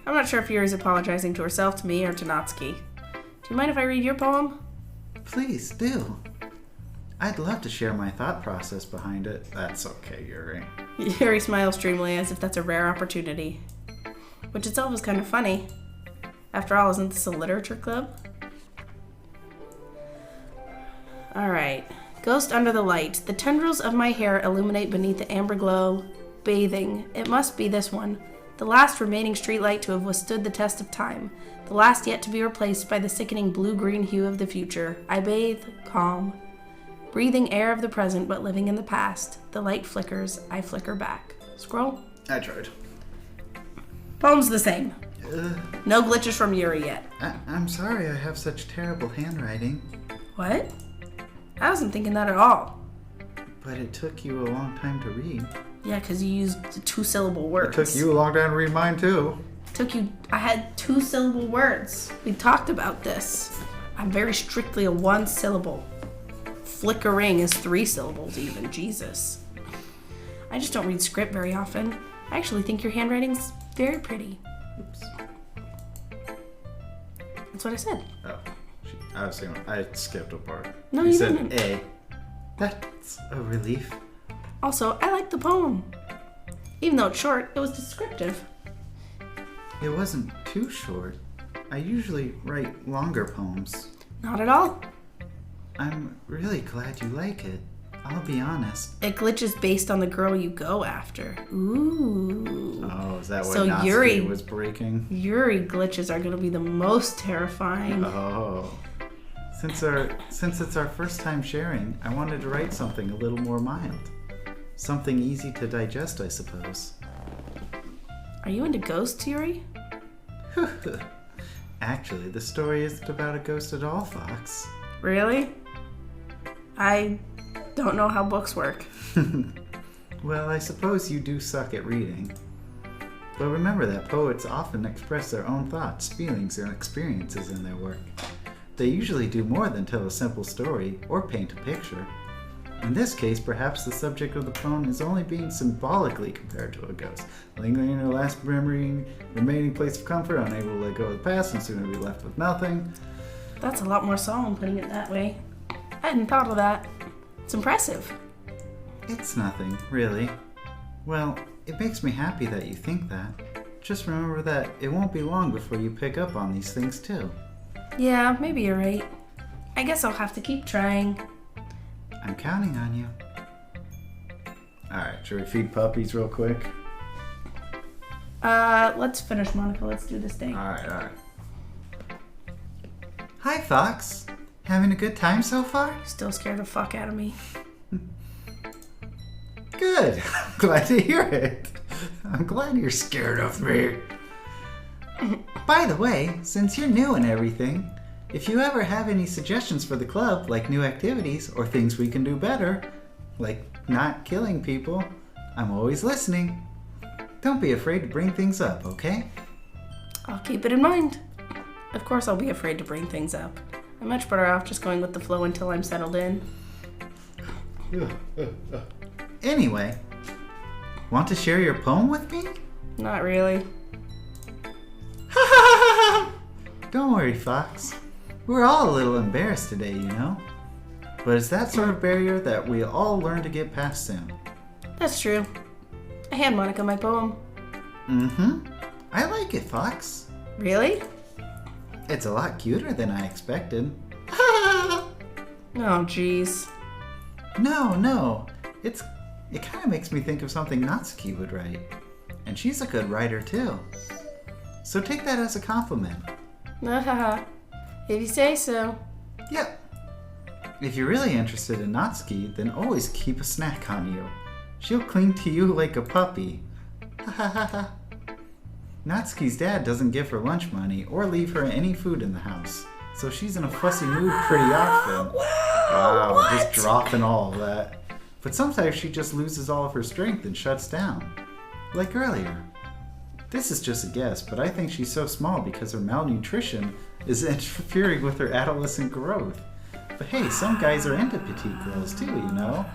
I'm not sure if Yuri's apologizing to herself, to me, or to Natsuki. Do you mind if I read your poem? Please do. I'd love to share my thought process behind it. That's okay, Yuri. Yuri smiles dreamily as if that's a rare opportunity. Which itself is kind of funny. After all, isn't this a literature club? Alright. Ghost under the light. The tendrils of my hair illuminate beneath the amber glow. Bathing. It must be this one. The last remaining streetlight to have withstood the test of time. The last yet to be replaced by the sickening blue-green hue of the future. I bathe, calm, breathing air of the present but living in the past. The light flickers, I flicker back. Scroll. I tried. Poem's the same. No glitches from Yuri yet. I'm sorry I have such terrible handwriting. What? I wasn't thinking that at all. But it took you a long time to read. Yeah, because you used the 2-syllable words. It took you a long time to read mine, too. I had 2-syllable words. We talked about this. I'm very strictly a 1-syllable. Flickering is 3 syllables even. Jesus. I just don't read script very often. I actually think your handwriting's very pretty. Oops. That's what I said. Oh, I was saying I skipped a part. No, you said didn't. A. That's a relief. Also, I like the poem. Even though it's short, it was descriptive. It wasn't too short. I usually write longer poems. Not at all. I'm really glad you like it. I'll be honest. It glitches based on the girl you go after. Ooh. Oh, is that what So Natsuki Yuri was breaking? Yuri glitches are going to be the most terrifying. Oh. Since it's our first time sharing, I wanted to write something a little more mild. Something easy to digest, I suppose. Are you into ghosts, Yuri? Actually, the story isn't about a ghost at all, Fox. Really? I don't know how books work. Well, I suppose you do suck at reading. But remember that poets often express their own thoughts, feelings, and experiences in their work. They usually do more than tell a simple story or paint a picture. In this case, perhaps the subject of the poem is only being symbolically compared to a ghost, lingering in her last memory, remaining place of comfort, unable to let go of the past, and soon to be left with nothing. That's a lot more solemn putting it that way. I hadn't thought of that. It's impressive. It's nothing, really. Well, it makes me happy that you think that. Just remember that it won't be long before you pick up on these things too. Yeah, maybe you're right. I guess I'll have to keep trying. I'm counting on you. Alright, should we feed puppies real quick? Let's finish, Monica. Let's do this thing. Alright. Hi, Fox. Having a good time so far? Still scared the fuck out of me. Good. I'm glad to hear it. I'm glad you're scared of me. By the way, since you're new and everything, if you ever have any suggestions for the club, like new activities or things we can do better, like not killing people, I'm always listening. Don't be afraid to bring things up, okay? I'll keep it in mind. Of course I'll be afraid to bring things up. I'm much better off just going with the flow until I'm settled in. Anyway, want to share your poem with me? Not really. Don't worry, Fox. We're all a little embarrassed today, you know? But it's that sort of barrier that we all learn to get past soon. That's true. I hand Monica my poem. I like it, Fox. Really? It's a lot cuter than I expected. Oh, jeez. No. It kind of makes me think of something Natsuki would write. And she's a good writer, too. So take that as a compliment. If you say so. Yep. If you're really interested in Natsuki, then always keep a snack on you. She'll cling to you like a puppy. Natsuki's dad doesn't give her lunch money or leave her any food in the house, so she's in a fussy mood pretty often. Wow, just dropping all of that. But sometimes she just loses all of her strength and shuts down. Like earlier. This is just a guess, but I think she's so small because her malnutrition is interfering with her adolescent growth. But hey, some guys are into petite girls too, you know?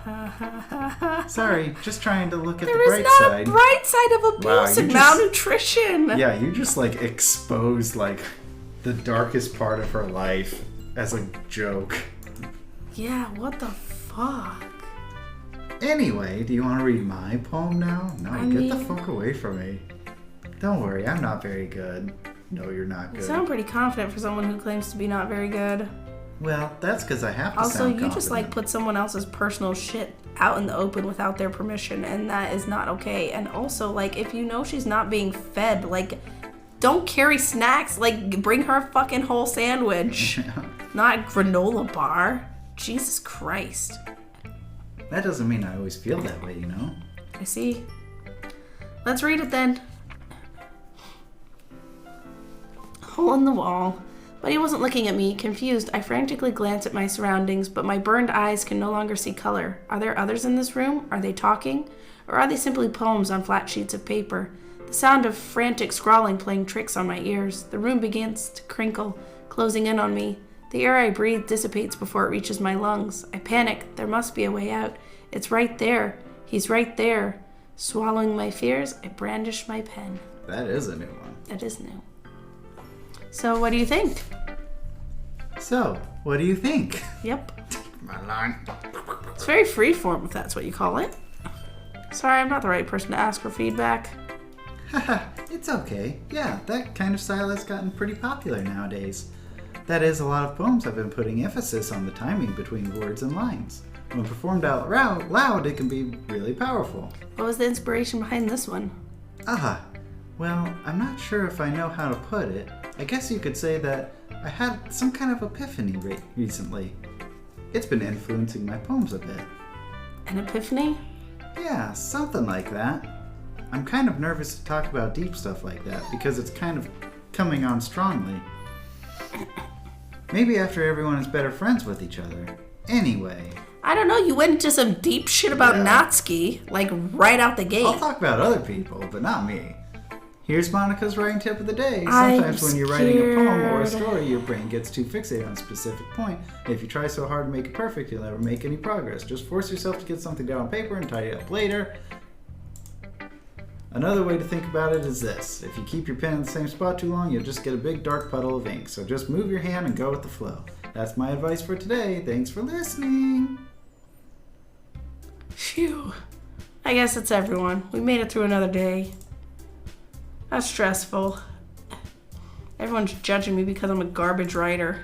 Sorry, just trying to look at the bright side. There is not a bright side of abuse and malnutrition. Yeah, you just exposed the darkest part of her life as a joke. Yeah, what the fuck? Anyway, do you want to read my poem now? No, get the fuck away from me. Don't worry, I'm not very good. No, you're not good. You sound pretty confident for someone who claims to be not very good. Well, that's because I have to Also, sound you confident. just like put someone else's personal shit out in the open without their permission, and that is not okay. And also, like, if you know she's not being fed, like, don't carry snacks. Like, bring her a fucking whole sandwich, not a granola bar. Jesus Christ. That doesn't mean I always feel that way, you know? I see. Let's read it then. Hole in the wall. But he wasn't looking at me. Confused, I frantically glance at my surroundings, but my burned eyes can no longer see color. Are there others in this room? Are they talking? Or are they simply poems on flat sheets of paper? The sound of frantic scrawling playing tricks on my ears. The room begins to crinkle, closing in on me. The air I breathe dissipates before it reaches my lungs. I panic. There must be a way out. It's right there. He's right there. Swallowing my fears, I brandish my pen. That is a new one. It is new. So, what do you think? So, what do you think? Yep. My line. It's very freeform, if that's what you call it. Sorry, I'm not the right person to ask for feedback. Haha, it's okay. Yeah, that kind of style has gotten pretty popular nowadays. That is, a lot of poems have been putting emphasis on the timing between words and lines. When performed out loud, it can be really powerful. What was the inspiration behind this one? Well, I'm not sure if I know how to put it. I guess you could say that I had some kind of epiphany recently. It's been influencing my poems a bit. An epiphany? Yeah, something like that. I'm kind of nervous to talk about deep stuff like that because it's kind of coming on strongly. Maybe after everyone is better friends with each other. Anyway. I don't know, you went into some deep shit about Natsuki, like right out the gate. I'll talk about other people, but not me. Here's Monica's writing tip of the day. Sometimes when you're writing a poem or a story, your brain gets too fixated on a specific point. If you try so hard to make it perfect, you'll never make any progress. Just force yourself to get something down on paper and tidy it up later. Another way to think about it is this. If you keep your pen in the same spot too long, you'll just get a big dark puddle of ink. So just move your hand and go with the flow. That's my advice for today. Thanks for listening. Phew. I guess it's everyone. We made it through another day. That's stressful. Everyone's judging me because I'm a garbage writer.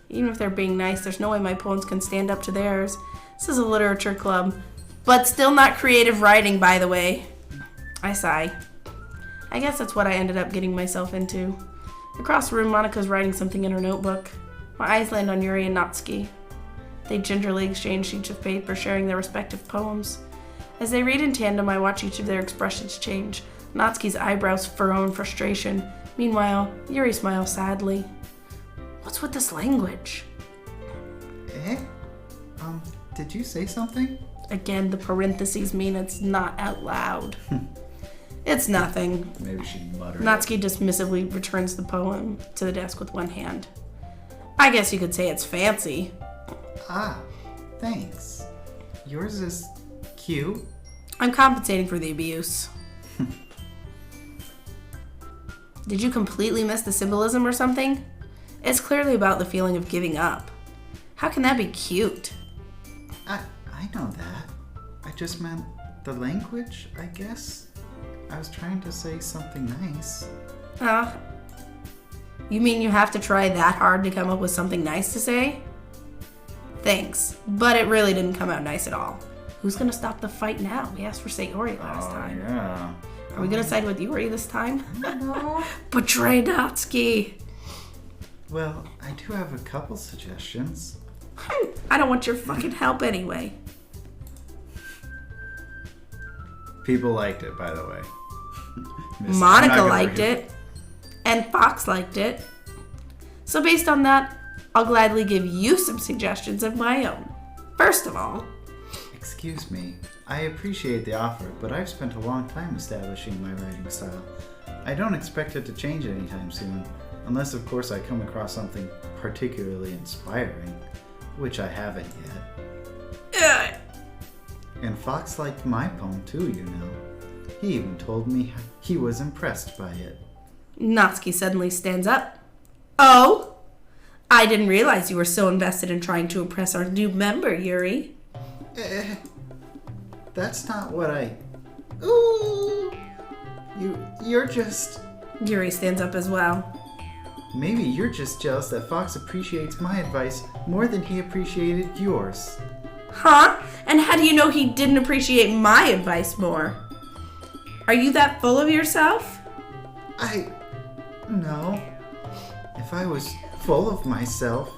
Even if they're being nice, there's no way my poems can stand up to theirs. This is a literature club. But still not creative writing, by the way. I sigh. I guess that's what I ended up getting myself into. Across the room, Monica's writing something in her notebook. My eyes land on Yuri and Natsuki. They gingerly exchange sheets of paper, sharing their respective poems. As they read in tandem, I watch each of their expressions change. Natsuki's eyebrows furrow in frustration. Meanwhile, Yuri smiles sadly. What's with this language? Did you say something? Again, the parentheses mean it's not out loud. It's nothing. Maybe she muttered. Natsuki dismissively returns the poem to the desk with one hand. I guess you could say it's fancy. Thanks. Yours is cute. I'm compensating for the abuse. Did you completely miss the symbolism or something? It's clearly about the feeling of giving up. How can that be cute? I know that. I just meant the language, I guess. I was trying to say something nice. You mean you have to try that hard to come up with something nice to say? Thanks, but it really didn't come out nice at all. Who's gonna stop the fight now? We asked for Sayori last time. Yeah. Are we gonna side with Yuri this time? No. Betray Natsuki! Well, I do have a couple suggestions. I don't want your fucking help anyway. People liked it, by the way. Monica liked it. And Fox liked it. So based on that, I'll gladly give you some suggestions of my own. First of all... Excuse me. I appreciate the offer, but I've spent a long time establishing my writing style. I don't expect it to change anytime soon, unless of course I come across something particularly inspiring, which I haven't yet. And Fox liked my poem too, you know. He even told me he was impressed by it. Natsuki suddenly stands up. Oh? I didn't realize you were so invested in trying to impress our new member, Yuri. That's not what I... Ooh! You're just... Yuri stands up as well. Maybe you're just jealous that Fox appreciates my advice more than he appreciated yours. Huh? And how do you know he didn't appreciate my advice more? Are you that full of yourself? No. If I was full of myself,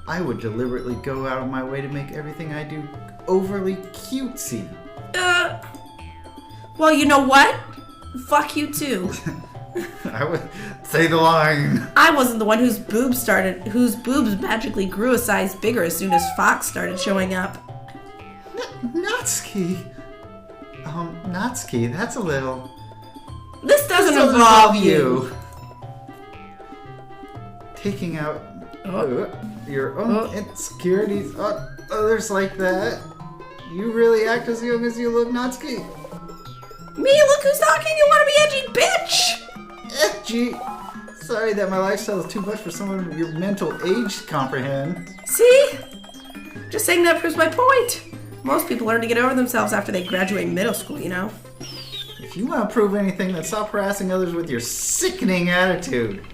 I would deliberately go out of my way to make everything I do overly cutesy. Well, you know what? Fuck you too. I would say the line. I wasn't the one whose boobs magically grew a size bigger as soon as Fox started showing up. Natsuki. Natsuki, that's a little... This doesn't involve you. Taking out your own insecurities on others like that. You really act as young as you look, Natsuki. Me? Look who's talking. You want to be edgy, bitch? Edgy? Sorry that my lifestyle is too much for someone of your mental age to comprehend. See? Just saying that proves my point. Most people learn to get over themselves after they graduate middle school, you know? If you want to prove anything, then stop harassing others with your sickening attitude.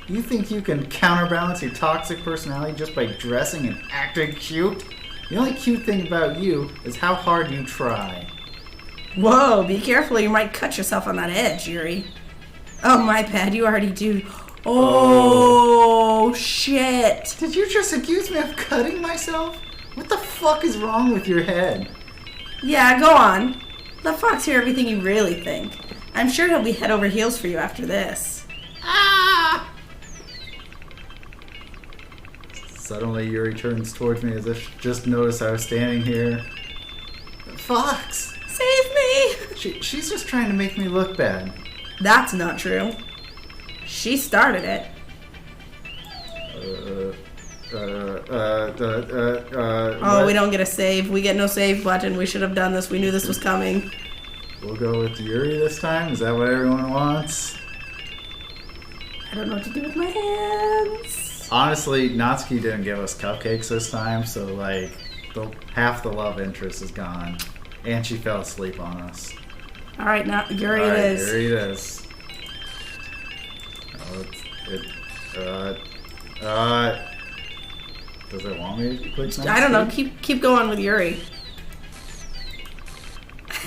You think you can counterbalance your toxic personality just by dressing and acting cute? The only cute thing about you is how hard you try. Whoa, be careful, you might cut yourself on that edge, Yuri. Oh, my bad, you already do. Oh, shit. Did you just accuse me of cutting myself? What the fuck is wrong with your head? Yeah, go on. Let Fox hear everything you really think. I'm sure he'll be head over heels for you after this. Ah! Suddenly, Yuri turns towards me as if she just noticed I was standing here. Fox! Save me! She's just trying to make me look bad. That's not true. She started it. We don't get a save. We get no save button. We should have done this. We knew this was coming. We'll go with Yuri this time? Is that what everyone wants? I don't know what to do with my hands. Honestly, Natsuki didn't give us cupcakes this time, so like half the love interest is gone. And she fell asleep on us. Alright, now Yuri it is. Yuri it is. Does it want me to click I don't know. Keep going with Yuri.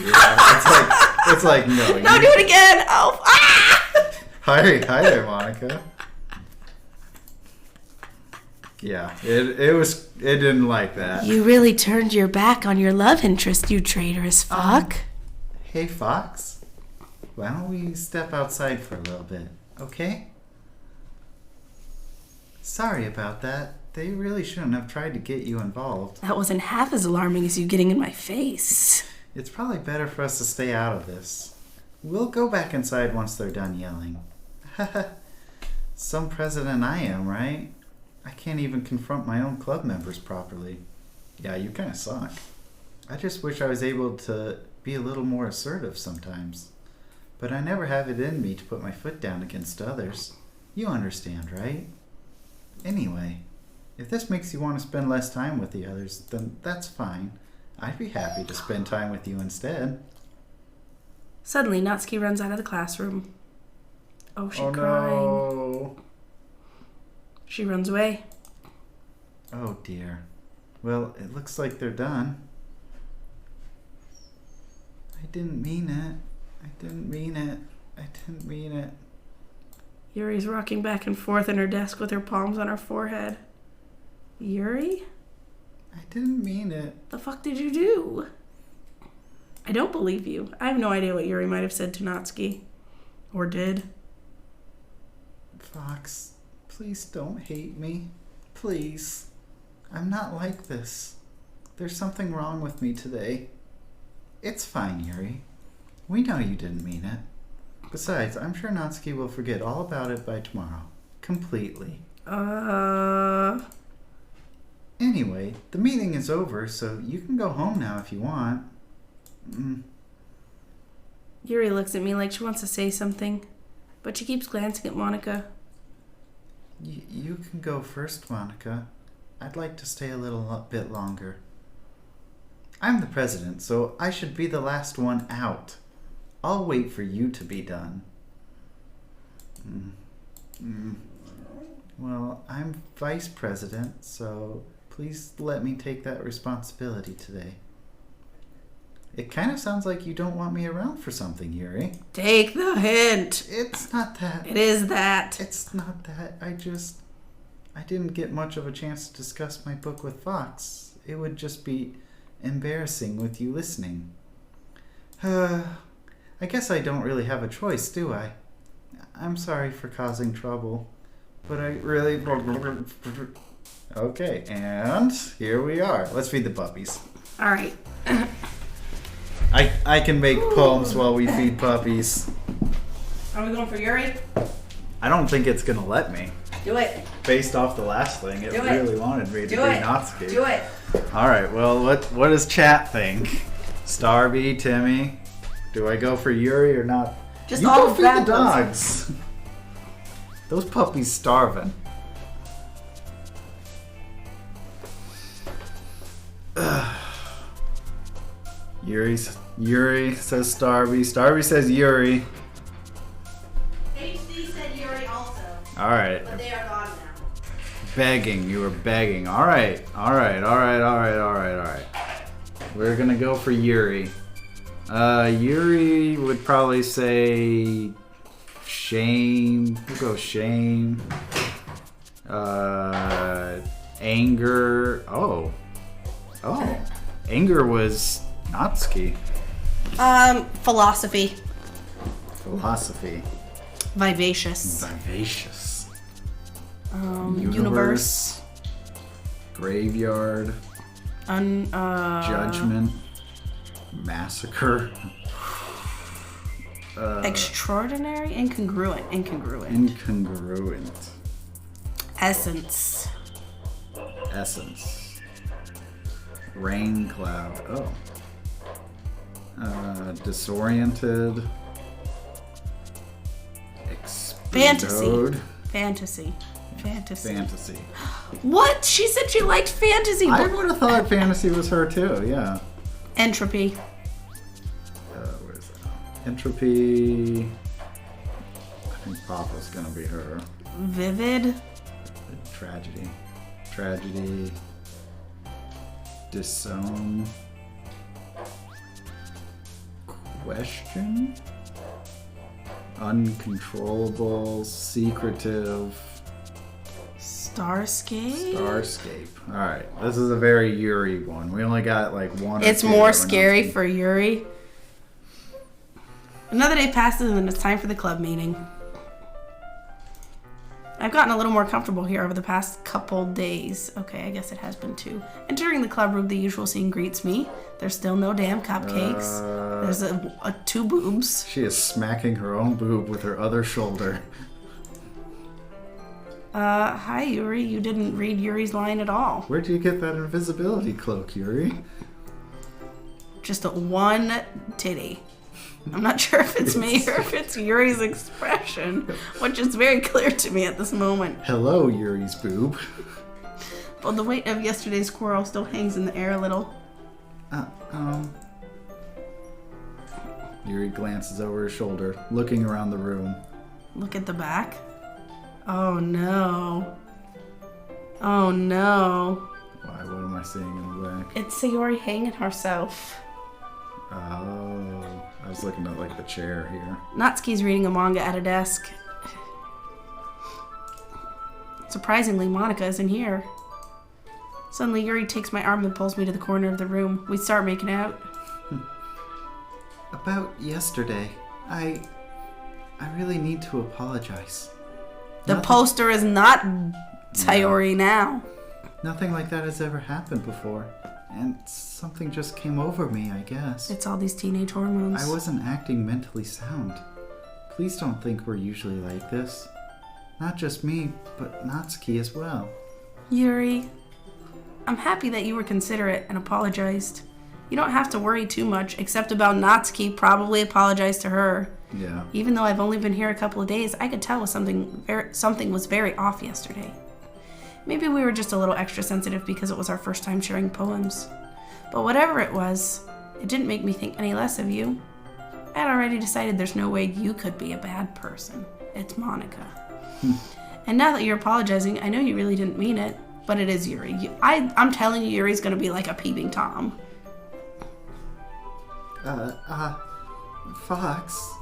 Yeah, it's like no. No, do it again. Oh, ah! Hi there, Monica. Yeah, it didn't like that. You really turned your back on your love interest, you traitorous fuck. Hey, Fox. Why don't we step outside for a little bit, okay? Sorry about that. They really shouldn't have tried to get you involved. That wasn't half as alarming as you getting in my face. It's probably better for us to stay out of this. We'll go back inside once they're done yelling. Some president I am, right? I can't even confront my own club members properly. Yeah, you kind of suck. I just wish I was able to be a little more assertive sometimes. But I never have it in me to put my foot down against others. You understand, right? Anyway, if this makes you want to spend less time with the others, then that's fine. I'd be happy to spend time with you instead. Suddenly, Natsuki runs out of the classroom. Oh, she's crying. No. She runs away. Oh, dear. Well, it looks like they're done. I didn't mean it. I didn't mean it. I didn't mean it. Yuri's rocking back and forth in her desk with her palms on her forehead. Yuri? I didn't mean it. The fuck did you do? I don't believe you. I have no idea what Yuri might have said to Natsuki. Or did. Fox, please don't hate me. Please. I'm not like this. There's something wrong with me today. It's fine, Yuri. We know you didn't mean it. Besides, I'm sure Natsuki will forget all about it by tomorrow. Completely. Anyway, the meeting is over, so you can go home now if you want. Yuri looks at me like she wants to say something, but she keeps glancing at Monica. You can go first, Monica. I'd like to stay a little bit longer. I'm the president, so I should be the last one out. I'll wait for you to be done. Well, I'm vice president, so please let me take that responsibility today. It kind of sounds like you don't want me around for something, Yuri. Take the hint. It's not that. It is that. It's not that. I didn't get much of a chance to discuss my book with Fox. It would just be embarrassing with you listening. I guess I don't really have a choice, do I? I'm sorry for causing trouble, but I really... Okay, and here we are. Let's feed the puppies. All right. I can make poems while we feed puppies. Are we going for Yuri? I don't think it's going to let me. Do it. Based off the last thing, it really wanted me to be Natsuki. Do it. All right, well, what does chat think? Starby, Timmy, do I go for Yuri or not? Just you all go feed bad the dogs. Those puppies starving. Yuri says Starby. Starby says Yuri. HD said Yuri also. All right. But they are gone now. Begging. You were begging. All right. We're going to go for Yuri. Yuri would probably say shame. We'll go shame. Anger. Oh. Anger was Natsuki. Philosophy. Vivacious. Universe. Graveyard. Judgment. Massacre. Extraordinary. Incongruent. Essence. Rain cloud. Disoriented. Explode. Fantasy. What? She said she liked fantasy. I would have thought fantasy was her too, yeah. Entropy. Where is that? Entropy. I think Papa's gonna be her. Vivid. Tragedy. Disown. Question. Uncontrollable. Secretive. Starscape. Alright, this is a very Yuri one. We only got like one. It's more scary for Yuri. Another day passes and it's time for the club meeting. I've gotten a little more comfortable here over the past couple days. Okay, I guess it has been too. Entering the club room, the usual scene greets me. There's still no damn cupcakes. There's two boobs. She is smacking her own boob with her other shoulder. Hi Yuri. You didn't read Yuri's line at all. Where'd you get that invisibility cloak, Yuri? Just one titty. I'm not sure if it's me or if it's Yuri's expression, which is very clear to me at this moment. Hello, Yuri's boob. Well, the weight of yesterday's squirrel still hangs in the air a little. Yuri glances over her shoulder, looking around the room. Look at the back. Oh no. Why, what am I seeing in the back? It's Sayori hanging herself. Oh, I was looking at like the chair here. Natsuki's reading a manga at a desk. Surprisingly, Monica isn't here. Suddenly, Yuri takes my arm and pulls me to the corner of the room. We start making out. About yesterday, I really need to apologize. The poster is not Sayori now. Nothing like that has ever happened before. And something just came over me, I guess. It's all these teenage hormones. I wasn't acting mentally sound. Please don't think we're usually like this. Not just me, but Natsuki as well. Yuri, I'm happy that you were considerate and apologized. You don't have to worry too much, except about Natsuki probably apologized to her. Yeah. Even though I've only been here a couple of days, I could tell something was very off yesterday. Maybe we were just a little extra sensitive because it was our first time sharing poems. But whatever it was, it didn't make me think any less of you. I had already decided there's no way you could be a bad person. It's Monica. And now that you're apologizing, I know you really didn't mean it, but it is Yuri. I'm telling you, Yuri's gonna be like a peeping Tom. Fox,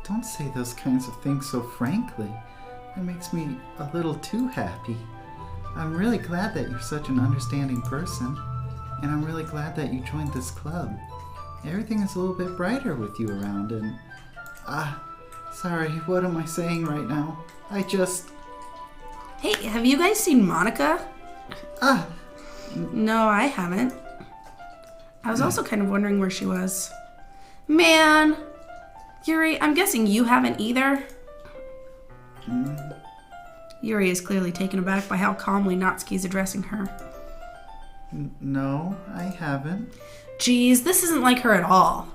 don't say those kinds of things so frankly. It makes me a little too happy. I'm really glad that you're such an understanding person, and I'm really glad that you joined this club. Everything is a little bit brighter with you around, and... sorry, what am I saying right now? Hey, have you guys seen Monica? No, I haven't. I was also kind of wondering where she was. Man! Yuri, I'm guessing you haven't either? Yuri is clearly taken aback by how calmly Natsuki's addressing her. No, I haven't. Geez, this isn't like her at all.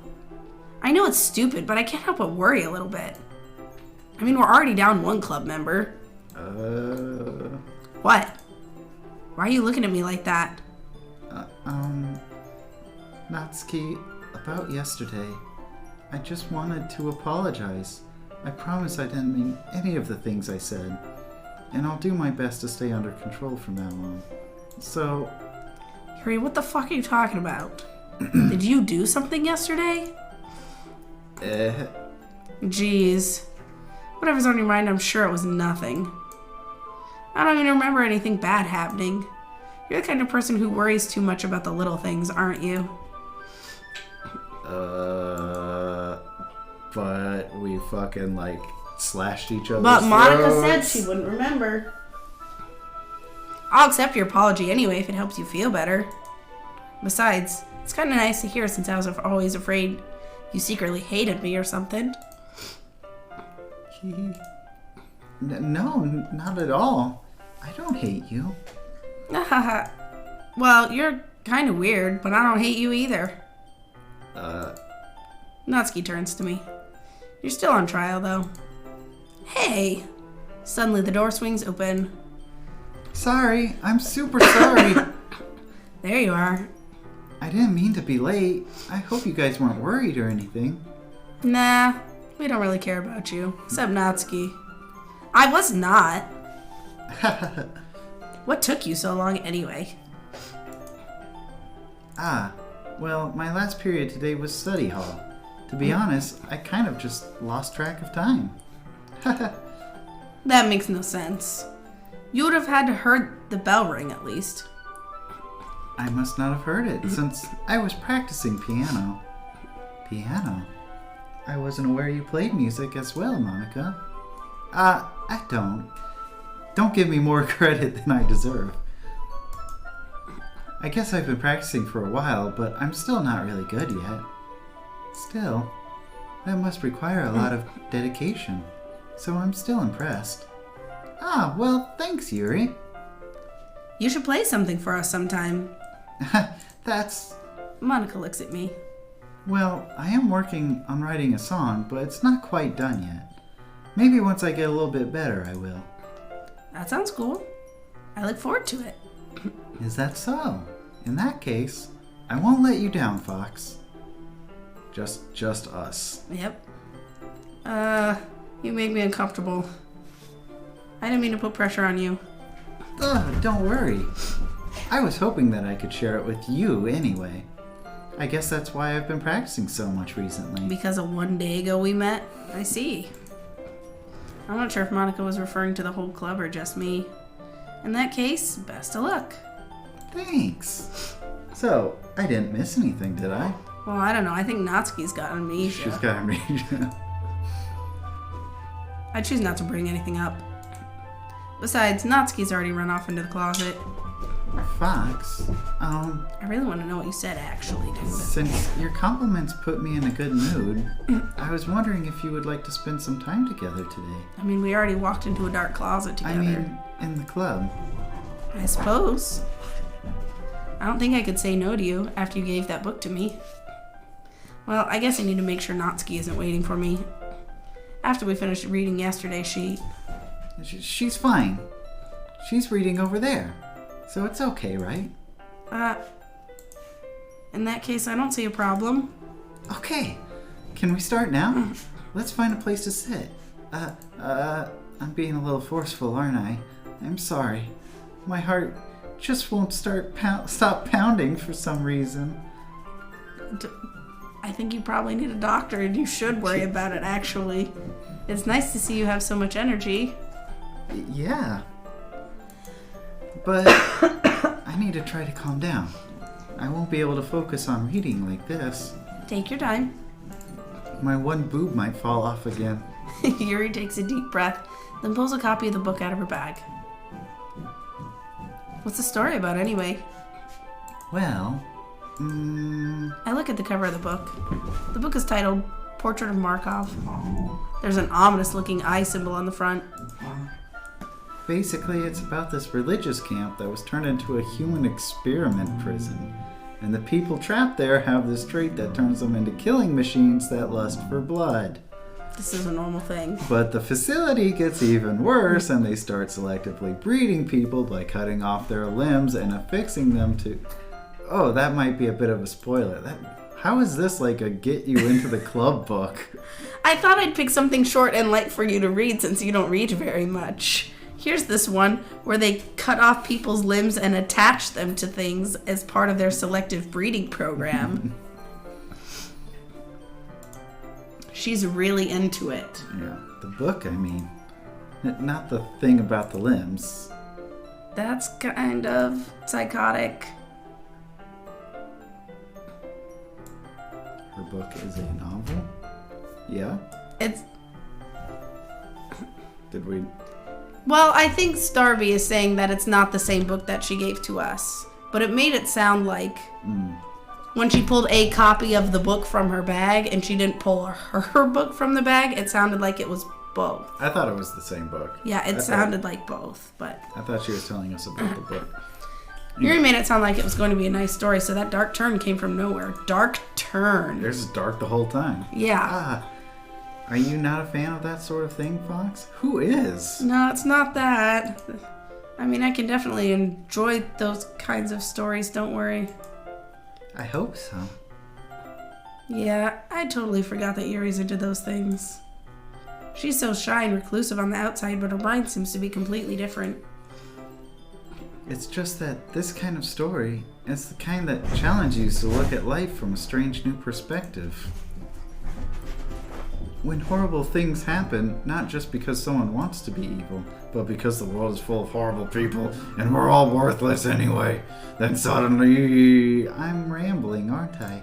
I know it's stupid, but I can't help but worry a little bit. I mean, we're already down one club member. What? Why are you looking at me like that? Natsuki, about yesterday, I just wanted to apologize. I promise I didn't mean any of the things I said, and I'll do my best to stay under control from now on. So... Yuri, what the fuck are you talking about? Did you do something yesterday? Jeez. Whatever's on your mind, I'm sure it was nothing. I don't even remember anything bad happening. You're the kind of person who worries too much about the little things, aren't you? But we fucking, like, slashed each other's But Monica throats. said she wouldn't remember. I'll accept your apology anyway if it helps you feel better. Besides, it's kind of nice to hear since I was always afraid you secretly hated me or something. No, not at all. I don't hate you. Well, you're kind of weird, but I don't hate you either. Natsuki turns to me. You're still on trial, though. Hey! Suddenly the door swings open. Sorry, I'm super sorry. There you are. I didn't mean to be late. I hope you guys weren't worried or anything. Nah, we don't really care about you, except Natsuki. I was not. What took you so long anyway? Well, my last period today was study hall. To be honest, I kind of just lost track of time. That makes no sense. You would have had to heard the bell ring at least. I must not have heard it, since I was practicing piano. Piano? I wasn't aware you played music as well, Monica. I don't. Don't give me more credit than I deserve. I guess I've been practicing for a while, but I'm still not really good yet. Still, that must require a lot of dedication, so I'm still impressed. Well, thanks, Yuri. You should play something for us sometime. That's... Monica looks at me. Well, I am working on writing a song, but it's not quite done yet. Maybe once I get a little bit better, I will. That sounds cool. I look forward to it. Is that so? In that case, I won't let you down, Fox. Just us. Yep. You make me uncomfortable. I didn't mean to put pressure on you. Don't worry. I was hoping that I could share it with you anyway. I guess that's why I've been practicing so much recently. Because of one day ago we met? I see. I'm not sure if Monica was referring to the whole club or just me. In that case, best of luck. Thanks. So, I didn't miss anything, did I? Well, I don't know. I think Natsuki's got amnesia. She's got amnesia. I choose not to bring anything up. Besides, Natsuki's already run off into the closet. Fox, I really want to know what you said, actually, dude. Since your compliments put me in a good mood, I was wondering if you would like to spend some time together today. I mean, we already walked into a dark closet together. I mean, in the club. I suppose. I don't think I could say no to you after you gave that book to me. Well, I guess I need to make sure Natsuki isn't waiting for me. After we finished reading yesterday, She's fine. She's reading over there. So it's okay, right? In that case, I don't see a problem. Okay. Can we start now? Let's find a place to sit. I'm being a little forceful, aren't I? I'm sorry. My heart just won't stop pounding for some reason. I think you probably need a doctor, and you should worry about it, actually. It's nice to see you have so much energy. Yeah. But I need to try to calm down. I won't be able to focus on reading like this. Take your time. My one boob might fall off again. Yuri takes a deep breath, then pulls a copy of the book out of her bag. What's the story about, anyway? Well, I look at the cover of the book. The book is titled Portrait of Markov. There's an ominous-looking eye symbol on the front. basically it's about this religious camp that was turned into a human experiment prison. And the people trapped there have this trait that turns them into killing machines that lust for blood. This is a normal thing. But the facility gets even worse, and they start selectively breeding people by cutting off their limbs and affixing them to... Oh, that might be a bit of a spoiler. How is this like a get you into the club book? I thought I'd pick something short and light for you to read since you don't read very much. Here's this one where they cut off people's limbs and attach them to things as part of their selective breeding program. She's really into it. Yeah, the book, I mean. Not the thing about the limbs. That's kind of psychotic. Her book is a novel? Yeah? It's... Did we... Well, I think Starby is saying that it's not the same book that she gave to us. But it made it sound like... When she pulled a copy of the book from her bag and she didn't pull her book from the bag, it sounded like it was both. I thought it was the same book. Yeah, it sounded like both, but... I thought she was telling us about the book. Yuri made it sound like it was going to be a nice story, so that dark turn came from nowhere. Dark turn. Yours is dark the whole time. Yeah. Are you not a fan of that sort of thing, Fox? Who is? No, it's not that. I mean, I can definitely enjoy those kinds of stories, don't worry. I hope so. Yeah, I totally forgot that Yuri's into those things. She's so shy and reclusive on the outside, but her mind seems to be completely different. It's just that this kind of story is the kind that challenges you to look at life from a strange new perspective. When horrible things happen, not just because someone wants to be evil, but because the world is full of horrible people and we're all worthless anyway, then suddenly... I'm rambling, aren't I?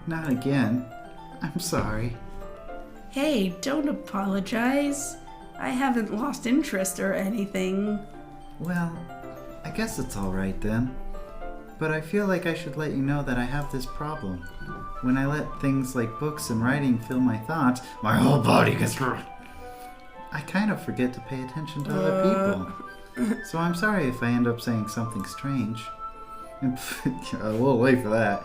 Not again. I'm sorry. Hey, don't apologize. I haven't lost interest or anything. Well, I guess it's alright then. But I feel like I should let you know that I have this problem. When I let things like books and writing fill my thoughts, my whole body gets... I kind of forget to pay attention to other people. So I'm sorry if I end up saying something strange. And we'll wait for that.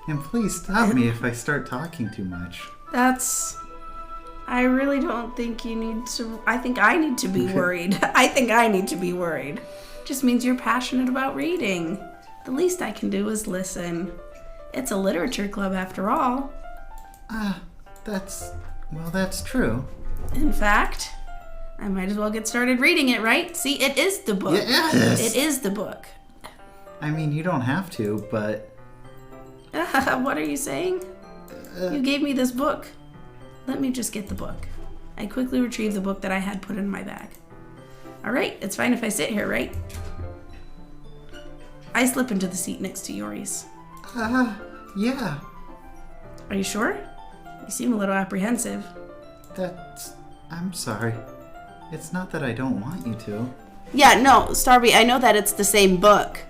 And please stop me if I start talking too much. I really don't think you need to... I think I need to be worried. I think I need to be worried. Just means you're passionate about reading. The least I can do is listen. It's a literature club after all. That's true. In fact, I might as well get started reading it, right? See, it is the book. Yes. It is the book. I mean, you don't have to, but... What are you saying? You gave me this book. Let me just get the book. I quickly retrieved the book that I had put in my bag. All right, it's fine if I sit here, right? I slip into the seat next to Yuri's. Yeah. Are you sure? You seem a little apprehensive. I'm sorry. It's not that I don't want you to. Yeah, no, Starby, I know that it's the same book.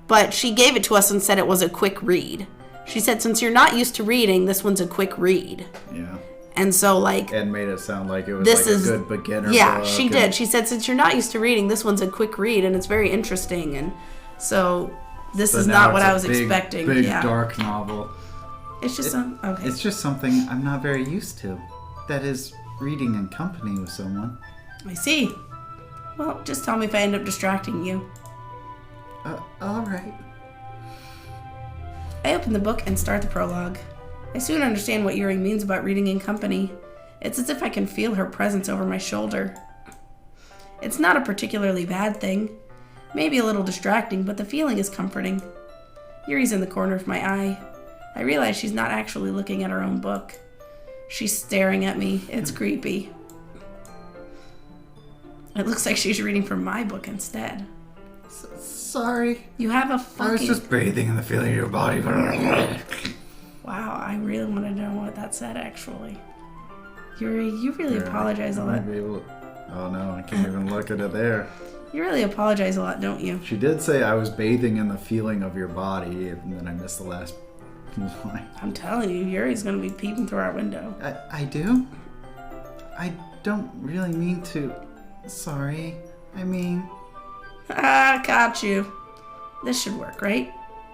But she gave it to us and said it was a quick read. She said, since you're not used to reading, this one's a quick read. Yeah. And so, like... And made it sound like it was a good beginner Yeah, book. she did. She said, since you're not used to reading, this one's a quick read, and it's very interesting. And so, this is not what I was expecting. Big, dark novel. It's just okay. It's just something I'm not very used to. That is, reading in company with someone. I see. Well, just tell me if I end up distracting you. All right. I open the book and start the prologue. I soon understand what Yuri means about reading in company. It's as if I can feel her presence over my shoulder. It's not a particularly bad thing. Maybe a little distracting, but the feeling is comforting. Yuri's in the corner of my eye. I realize she's not actually looking at her own book. She's staring at me. It's creepy. It looks like she's reading from my book instead. Sorry. You have a fucking... I was just bathing in the feeling of your body. Wow, I really want to know what that said, actually. Yuri, you really apologize a lot. Oh no, I can't even look at it there. You really apologize a lot, don't you? She did say I was bathing in the feeling of your body, and then I missed the last line. I'm telling you, Yuri's going to be peeping through our window. I do? I don't really mean to... Sorry. I mean... Ah, got you. This should work, right?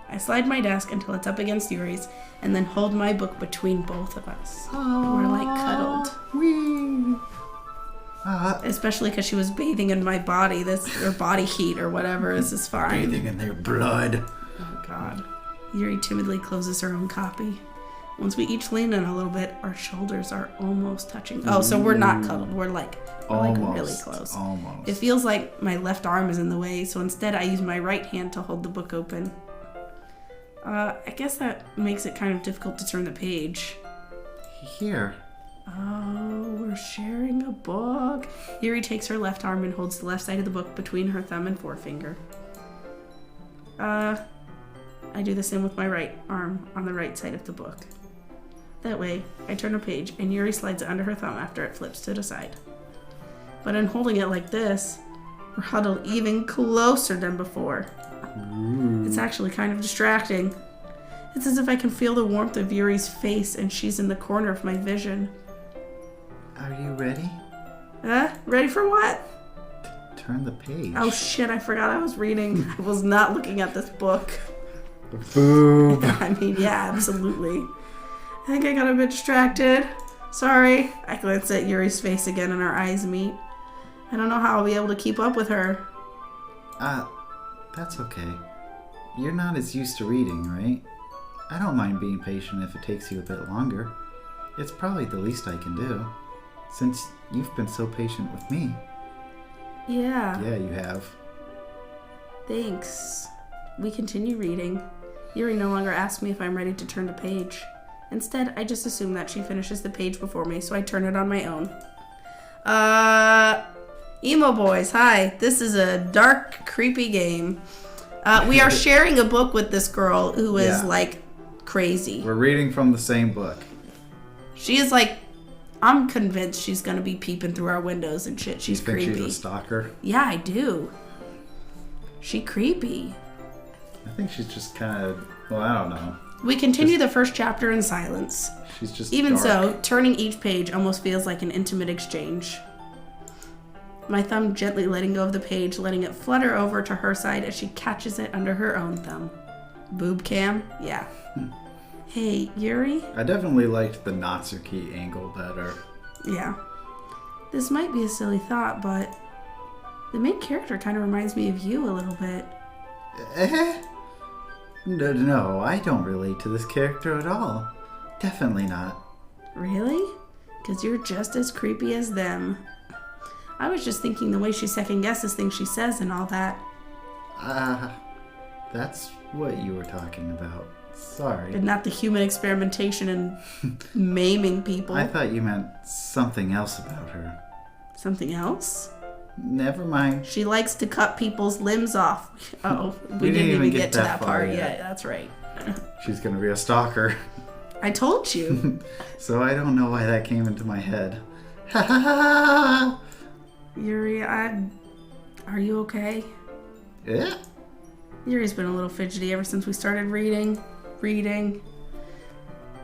I slide my desk until it's up against Yuri's, and then hold my book between both of us. We're like cuddled. Wee. Especially because she was bathing in my body, or body heat or whatever. This is fine. Bathing in their blood. Oh, God. Yuri timidly closes her own copy. Once we each lean in a little bit, our shoulders are almost touching. Oh, so we're not cuddled. We're like really close. Almost. It feels like my left arm is in the way, so instead I use my right hand to hold the book open. I guess that makes it kind of difficult to turn the page. Here. Oh, we're sharing a book. Yuri takes her left arm and holds the left side of the book between her thumb and forefinger. I do the same with my right arm on the right side of the book. That way, I turn a page and Yuri slides it under her thumb after it flips to the side. But in holding it like this, we're huddled even closer than before. It's actually kind of distracting. It's as if I can feel the warmth of Yuri's face and she's in the corner of my vision. Are you ready? Ready for what? Turn the page. Oh shit, I forgot I was reading. I was not looking at this book. Boob. I mean, yeah, absolutely. I think I got a bit distracted. Sorry. I glance at Yuri's face again and our eyes meet. I don't know how I'll be able to keep up with her. That's okay. You're not as used to reading, right? I don't mind being patient if it takes you a bit longer. It's probably the least I can do, since you've been so patient with me. Yeah. Yeah, you have. Thanks. We continue reading. Yuri no longer asks me if I'm ready to turn the page. Instead, I just assume that she finishes the page before me, so I turn it on my own. Emo boys, hi. This is a dark, creepy game. We are sharing a book with this girl who is, like, crazy. We're reading from the same book. She is, like, I'm convinced she's gonna be peeping through our windows and shit. She's creepy. You think she's a stalker? Yeah, I do. She creepy. I think she's just kind of, well, I don't know. We continue the first chapter in silence. She's just Even dark. so, turning each page almost feels like an intimate exchange. My thumb gently letting go of the page, letting it flutter over to her side as she catches it under her own thumb. Boob cam? Yeah. Hey, Yuri? I definitely liked the Natsuki angle better. Yeah. This might be a silly thought, but the main character kind of reminds me of you a little bit. No, I don't relate to this character at all. Definitely not. Really? Because you're just as creepy as them. I was just thinking the way she second guesses things she says and all that. That's what you were talking about. Sorry. And not the human experimentation and maiming people. I thought you meant something else about her. Something else? Never mind. She likes to cut people's limbs off. Oh, we didn't even get to that part yet. That's right. She's gonna be a stalker. I told you. So I don't know why that came into my head. Ha ha ha! Yuri, are you okay? Yeah. Yuri's been a little fidgety ever since we started reading.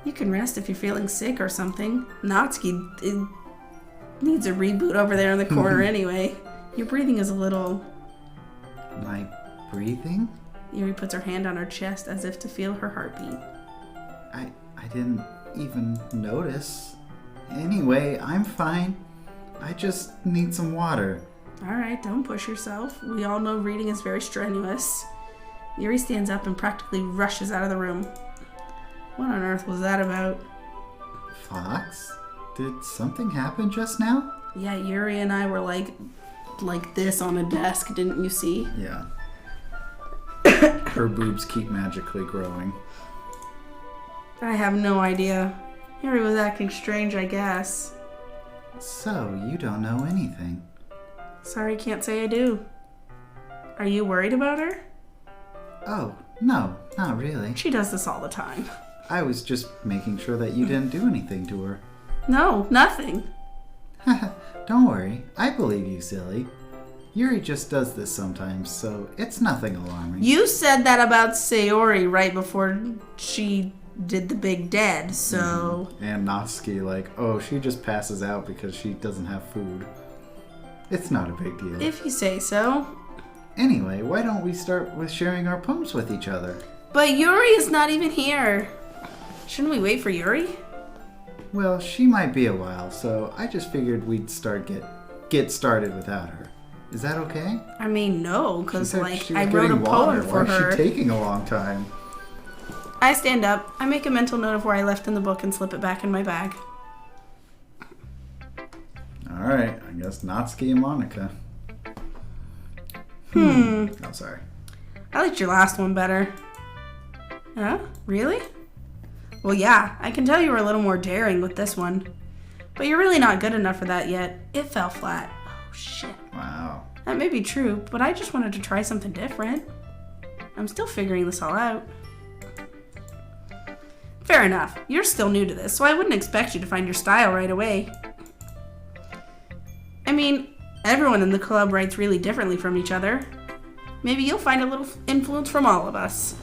You can rest if you're feeling sick or something. Natsuki needs a reboot over there in the corner anyway. Your breathing is a little... My breathing? Yuri puts her hand on her chest as if to feel her heartbeat. I didn't even notice. Anyway, I'm fine. I just need some water. Alright, don't push yourself. We all know reading is very strenuous. Yuri stands up and practically rushes out of the room. What on earth was that about? Fox? Did something happen just now? Yeah, Yuri and I were like like this on a desk, didn't you see? Yeah. Her boobs keep magically growing. I have no idea. Yuri was acting strange, I guess. So, you don't know anything. Sorry, can't say I do. Are you worried about her? Oh, no, not really. She does this all the time. I was just making sure that you didn't do anything to her. No, nothing. Don't worry, I believe you, silly. Yuri just does this sometimes, so it's nothing alarming. You said that about Sayori right before she did the big dead, so... And Natsuki, like, oh, she just passes out because she doesn't have food. It's not a big deal. If you say so. Anyway, why don't we start with sharing our poems with each other? But Yuri is not even here. Shouldn't we wait for Yuri? Well, she might be a while, so I just figured we'd get started without her. Is that okay? I mean, no, because, like, She I was wrote a getting poem water. for Why her. is she taking a long time? I stand up, I make a mental note of where I left in the book and slip it back in my bag. Alright, I guess Natsuki and Monica. Oh, sorry. I liked your last one better. Huh? Really? Well, yeah, I can tell you were a little more daring with this one. But you're really not good enough for that yet. It fell flat. Oh, shit. Wow. That may be true, but I just wanted to try something different. I'm still figuring this all out. Fair enough. You're still new to this, so I wouldn't expect you to find your style right away. I mean, everyone in the club writes really differently from each other. Maybe you'll find a little influence from all of us.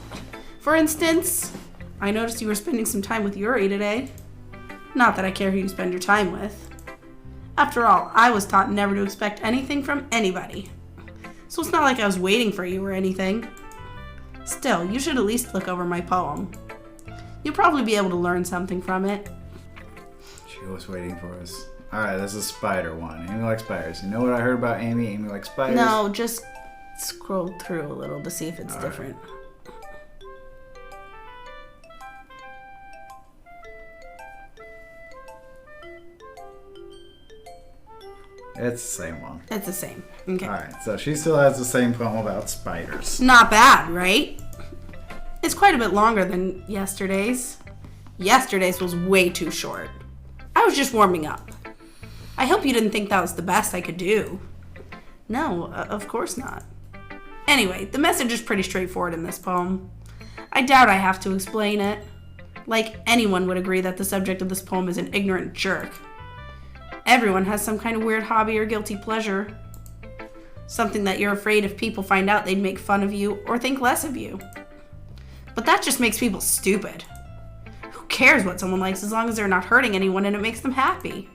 For instance, I noticed you were spending some time with Yuri today. Not that I care who you spend your time with. After all, I was taught never to expect anything from anybody. So it's not like I was waiting for you or anything. Still, you should at least look over my poem. You'll probably be able to learn something from it. She was waiting for us. Alright, this is a spider one. Amy likes spiders. You know what I heard about Amy? Amy likes spiders. No, just scroll through a little to see if it's All different. It's the same one. It's the same. Okay. Alright, so she still has the same poem about spiders. Not bad, right? It's quite a bit longer than yesterday's. Yesterday's was way too short. I was just warming up. I hope you didn't think that was the best I could do. No, of course not. Anyway, the message is pretty straightforward in this poem. I doubt I have to explain it. Like, anyone would agree that the subject of this poem is an ignorant jerk. Everyone has some kind of weird hobby or guilty pleasure. Something that you're afraid if people find out they'd make fun of you or think less of you. But that just makes people stupid. Who cares what someone likes as long as they're not hurting anyone and it makes them happy?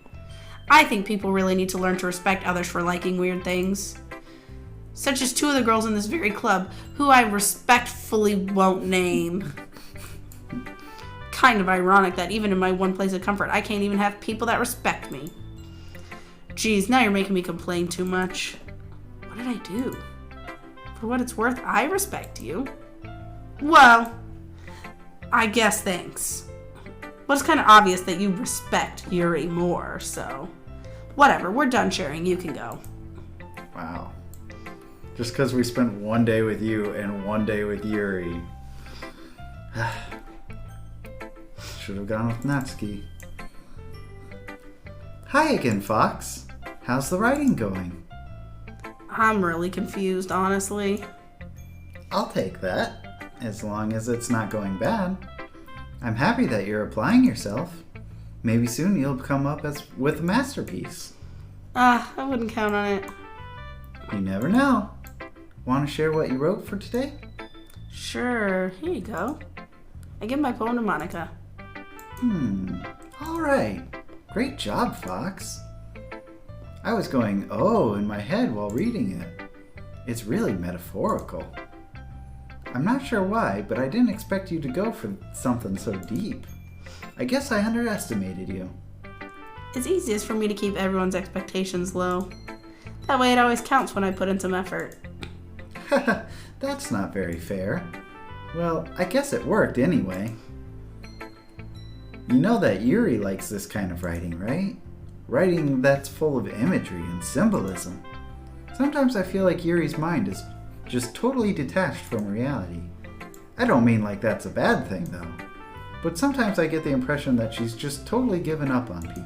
I think people really need to learn to respect others for liking weird things. Such as two of the girls in this very club, who I respectfully won't name. Kind of ironic that even in my one place of comfort, I can't even have people that respect me. Geez, now you're making me complain too much. What did I do? For what it's worth, I respect you. Well, I guess thanks. But it's kind of obvious that you respect Yuri more, so... Whatever, we're done sharing. You can go. Wow. Just because we spent one day with you and one day with Yuri. Should have gone with Natsuki. Hi again, Fox. How's the writing going? I'm really confused, honestly. I'll take that, as long as it's not going bad. I'm happy that you're applying yourself. Maybe soon you'll come up with a masterpiece. I wouldn't count on it. You never know. Want to share what you wrote for today? Sure, here you go. I give my poem to Monica. All right. Great job, Fox. I was going, oh, in my head while reading it. It's really metaphorical. I'm not sure why, but I didn't expect you to go for something so deep. I guess I underestimated you. It's easiest for me to keep everyone's expectations low. That way it always counts when I put in some effort. That's not very fair. Well, I guess it worked anyway. You know that Yuri likes this kind of writing, right? Writing that's full of imagery and symbolism. Sometimes I feel like Yuri's mind is just totally detached from reality. I don't mean like that's a bad thing, though. But sometimes I get the impression that she's just totally given up on people.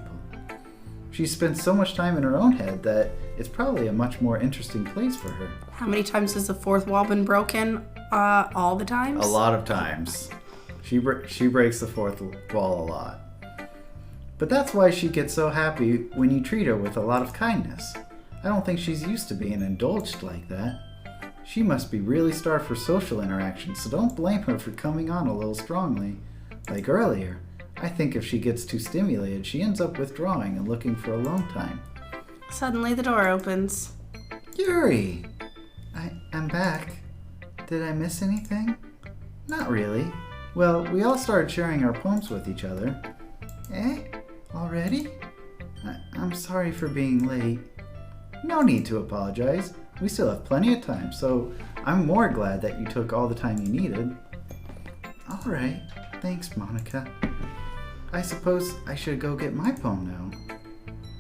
She spends so much time in her own head that it's probably a much more interesting place for her. How many times has the fourth wall been broken? All the times? A lot of times. She breaks the fourth wall a lot. But that's why she gets so happy when you treat her with a lot of kindness. I don't think she's used to being indulged like that. She must be really starved for social interaction, so don't blame her for coming on a little strongly. Like earlier, I think if she gets too stimulated, she ends up withdrawing and looking for alone time. Suddenly the door opens. Yuri! I'm back. Did I miss anything? Not really. Well, we all started sharing our poems with each other. Eh? Already? I'm sorry for being late. No need to apologize. We still have plenty of time, so I'm more glad that you took all the time you needed. Alright. Thanks, Monica. I suppose I should go get my poem now.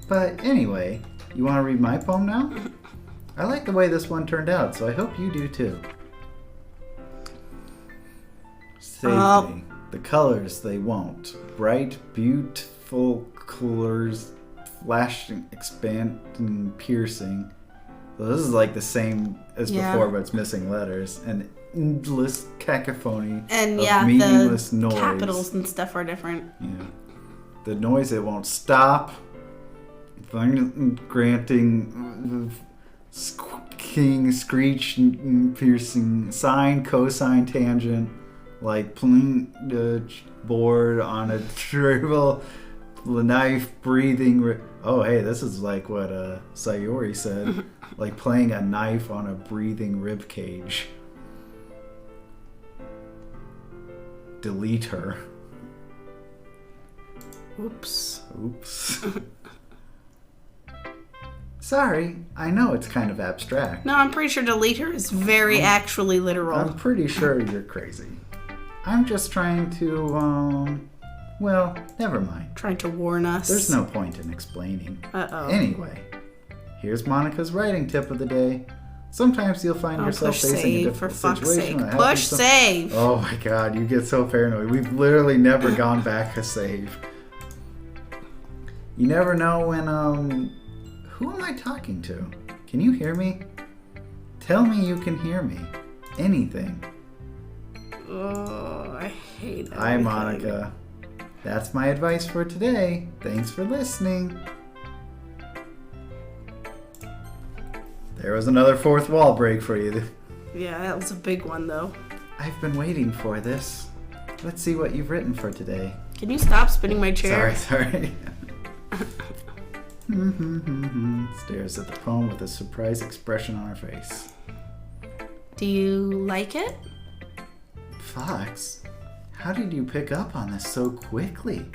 But anyway, you want to read my poem now? I like the way this one turned out, so I hope you do too. Safely. The colors they won't. Bright, beautiful colors, flashing, expanding, piercing. So this is like the same as before, but it's missing letters. And endless cacophony and of meaningless noise. Capitals and stuff are different. Yeah. The noise, it won't stop. Granting, squeaking, screech, piercing, sine, cosine, tangent, like playing the board on a dribble, knife, breathing. Oh, hey, this is like what Sayori said, like playing a knife on a breathing rib cage. Delete her. Oops. Sorry, I know it's kind of abstract. No, I'm pretty sure delete her is very actually literal. I'm pretty sure you're crazy. I'm just trying to, well, never mind. Trying to warn us. There's no point in explaining. Uh-oh. Anyway, here's Monica's writing tip of the day. Sometimes you'll find yourself facing a difficult situation. Push save. Oh my god, you get so paranoid. We've literally never gone back a save. You never know when, who am I talking to? Can you hear me? Tell me you can hear me. Anything. Oh, I hate everything. Hi, Monica. That's my advice for today. Thanks for listening. There was another fourth wall break for you. Yeah, that was a big one, though. I've been waiting for this. Let's see what you've written for today. Can you stop spinning my chair? Sorry. Stares at the poem with a surprised expression on her face. Do you like it? Fox, how did you pick up on this so quickly?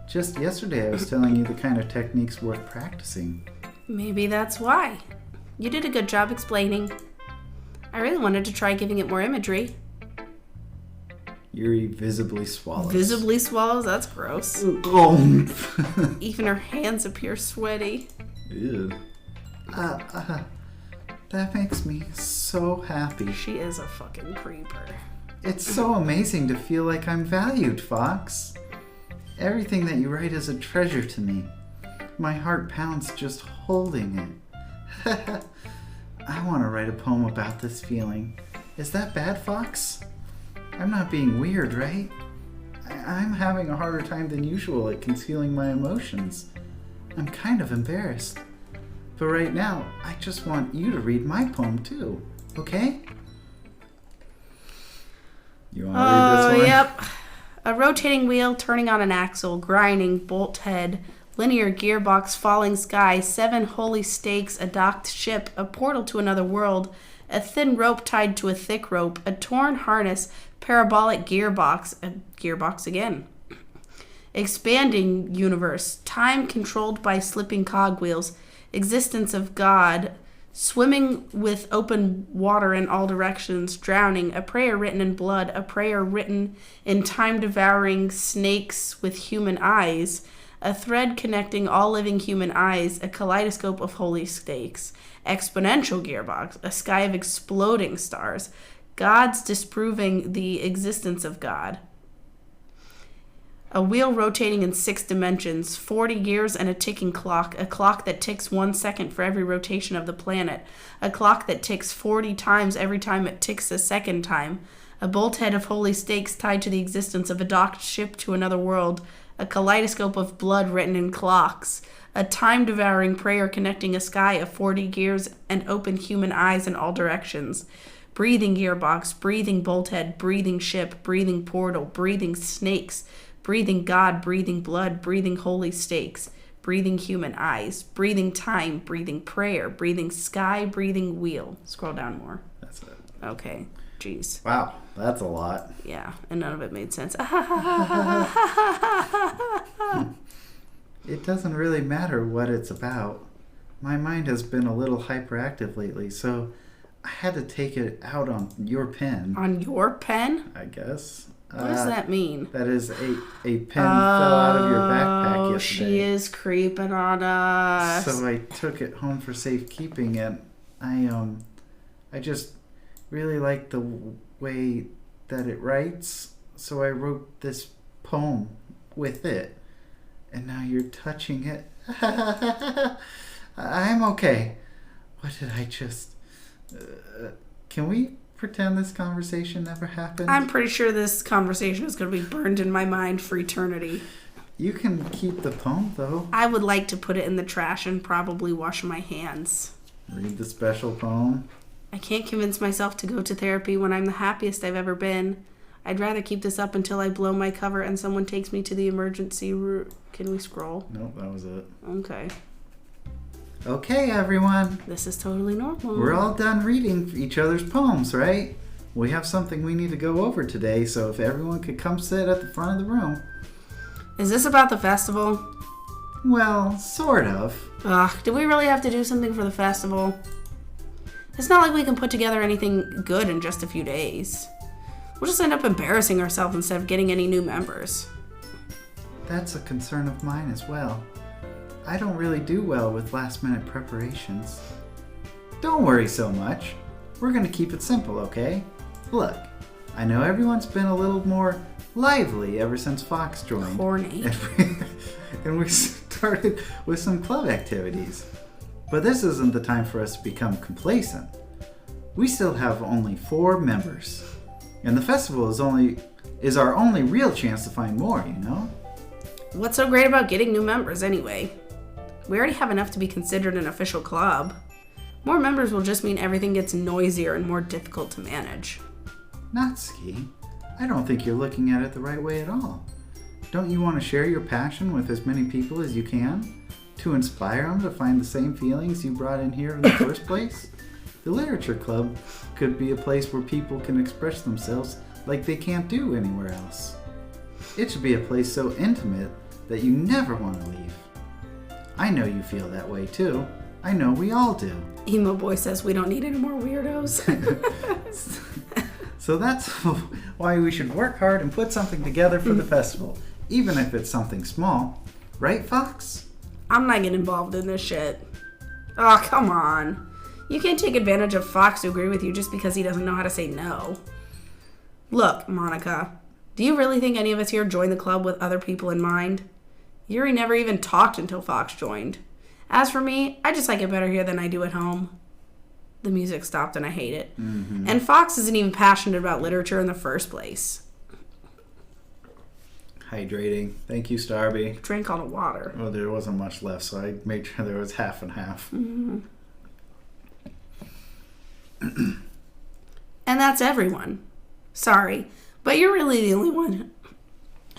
Just yesterday I was telling you the kind of techniques worth practicing. Maybe that's why. You did a good job explaining. I really wanted to try giving it more imagery. Yuri visibly swallows. Visibly swallows? That's gross. Oh. Even her hands appear sweaty. Ew. That makes me so happy. She is a fucking creeper. It's so amazing to feel like I'm valued, Fox. Everything that you write is a treasure to me. My heart pounds just holding it. I want to write a poem about this feeling. Is that bad, Fox? I'm not being weird, right? I'm having a harder time than usual at concealing my emotions. I'm kind of embarrassed. But right now, I just want you to read my poem too, okay? You want to read this one? Yep. A rotating wheel turning on an axle, grinding, bolt head, linear gearbox, falling sky, 7 holy stakes, a docked ship, a portal to another world, a thin rope tied to a thick rope, a torn harness, parabolic gearbox, a gearbox again. Expanding universe, time controlled by slipping cogwheels, existence of God, swimming with open water in all directions, drowning, a prayer written in blood, a prayer written in time-devouring snakes with human eyes, a thread connecting all living human eyes, a kaleidoscope of holy stakes, exponential gearbox, a sky of exploding stars, gods disproving the existence of God. A wheel rotating in 6 dimensions, 40 gears and a ticking clock, a clock that ticks 1 second for every rotation of the planet, a clock that ticks 40 times every time it ticks a second time, a bolthead of holy stakes tied to the existence of a docked ship to another world, a kaleidoscope of blood written in clocks, a time-devouring prayer connecting a sky of 40 gears and open human eyes in all directions, breathing gearbox, breathing bolthead, breathing ship, breathing portal, breathing snakes, breathing God, breathing blood, breathing holy stakes, breathing human eyes, breathing time, breathing prayer, breathing sky, breathing wheel. Scroll down more. That's it. Okay. Jeez. Wow, that's a lot. Yeah, and none of it made sense. It doesn't really matter what it's about. My mind has been a little hyperactive lately, so I had to take it out on your pen. On your pen? I guess. What does that mean? That is a pen fell out of your backpack yesterday. She is creeping on us. So I took it home for safekeeping, and I just really like the way that it writes, so I wrote this poem with it. And now you're touching it. I'm okay. What did I just... can we pretend this conversation never happened? I'm pretty sure this conversation is going to be burned in my mind for eternity. You can keep the poem, though. I would like to put it in the trash and probably wash my hands. Read the special poem. I can't convince myself to go to therapy when I'm the happiest I've ever been. I'd rather keep this up until I blow my cover and someone takes me to the emergency room. Can we scroll? Nope, that was it. Okay. Okay, everyone. This is totally normal. We're all done reading each other's poems, right? We have something we need to go over today, so if everyone could come sit at the front of the room. Is this about the festival? Well, sort of. Ugh, do we really have to do something for the festival? It's not like we can put together anything good in just a few days. We'll just end up embarrassing ourselves instead of getting any new members. That's a concern of mine as well. I don't really do well with last-minute preparations. Don't worry so much. We're going to keep it simple, okay? Look, I know everyone's been a little more lively ever since Fox joined. Horny. And we started with some club activities. But this isn't the time for us to become complacent. We still have only 4 members. And the festival is our only real chance to find more, you know? What's so great about getting new members anyway? We already have enough to be considered an official club. More members will just mean everything gets noisier and more difficult to manage. Natsuki, I don't think you're looking at it the right way at all. Don't you want to share your passion with as many people as you can? To inspire them to find the same feelings you brought in here in the first place? The literature club could be a place where people can express themselves like they can't do anywhere else. It should be a place so intimate that you never want to leave. I know you feel that way too. I know we all do. Emo Boy says we don't need any more weirdos. So that's why we should work hard and put something together for the festival, even if it's something small. Right, Fox? I'm not getting involved in this shit. Oh, come on. You can't take advantage of Fox to agree with you just because he doesn't know how to say no. Look, Monica, do you really think any of us here joined the club with other people in mind? Yuri never even talked until Fox joined. As for me, I just like it better here than I do at home. The music stopped and I hate it. Mm-hmm. And Fox isn't even passionate about literature in the first place. Hydrating. Thank you, Starby. Drank all the water. Oh, there wasn't much left, so I made sure there was half and half. Mm-hmm. And that's everyone. Sorry, but you're really the only one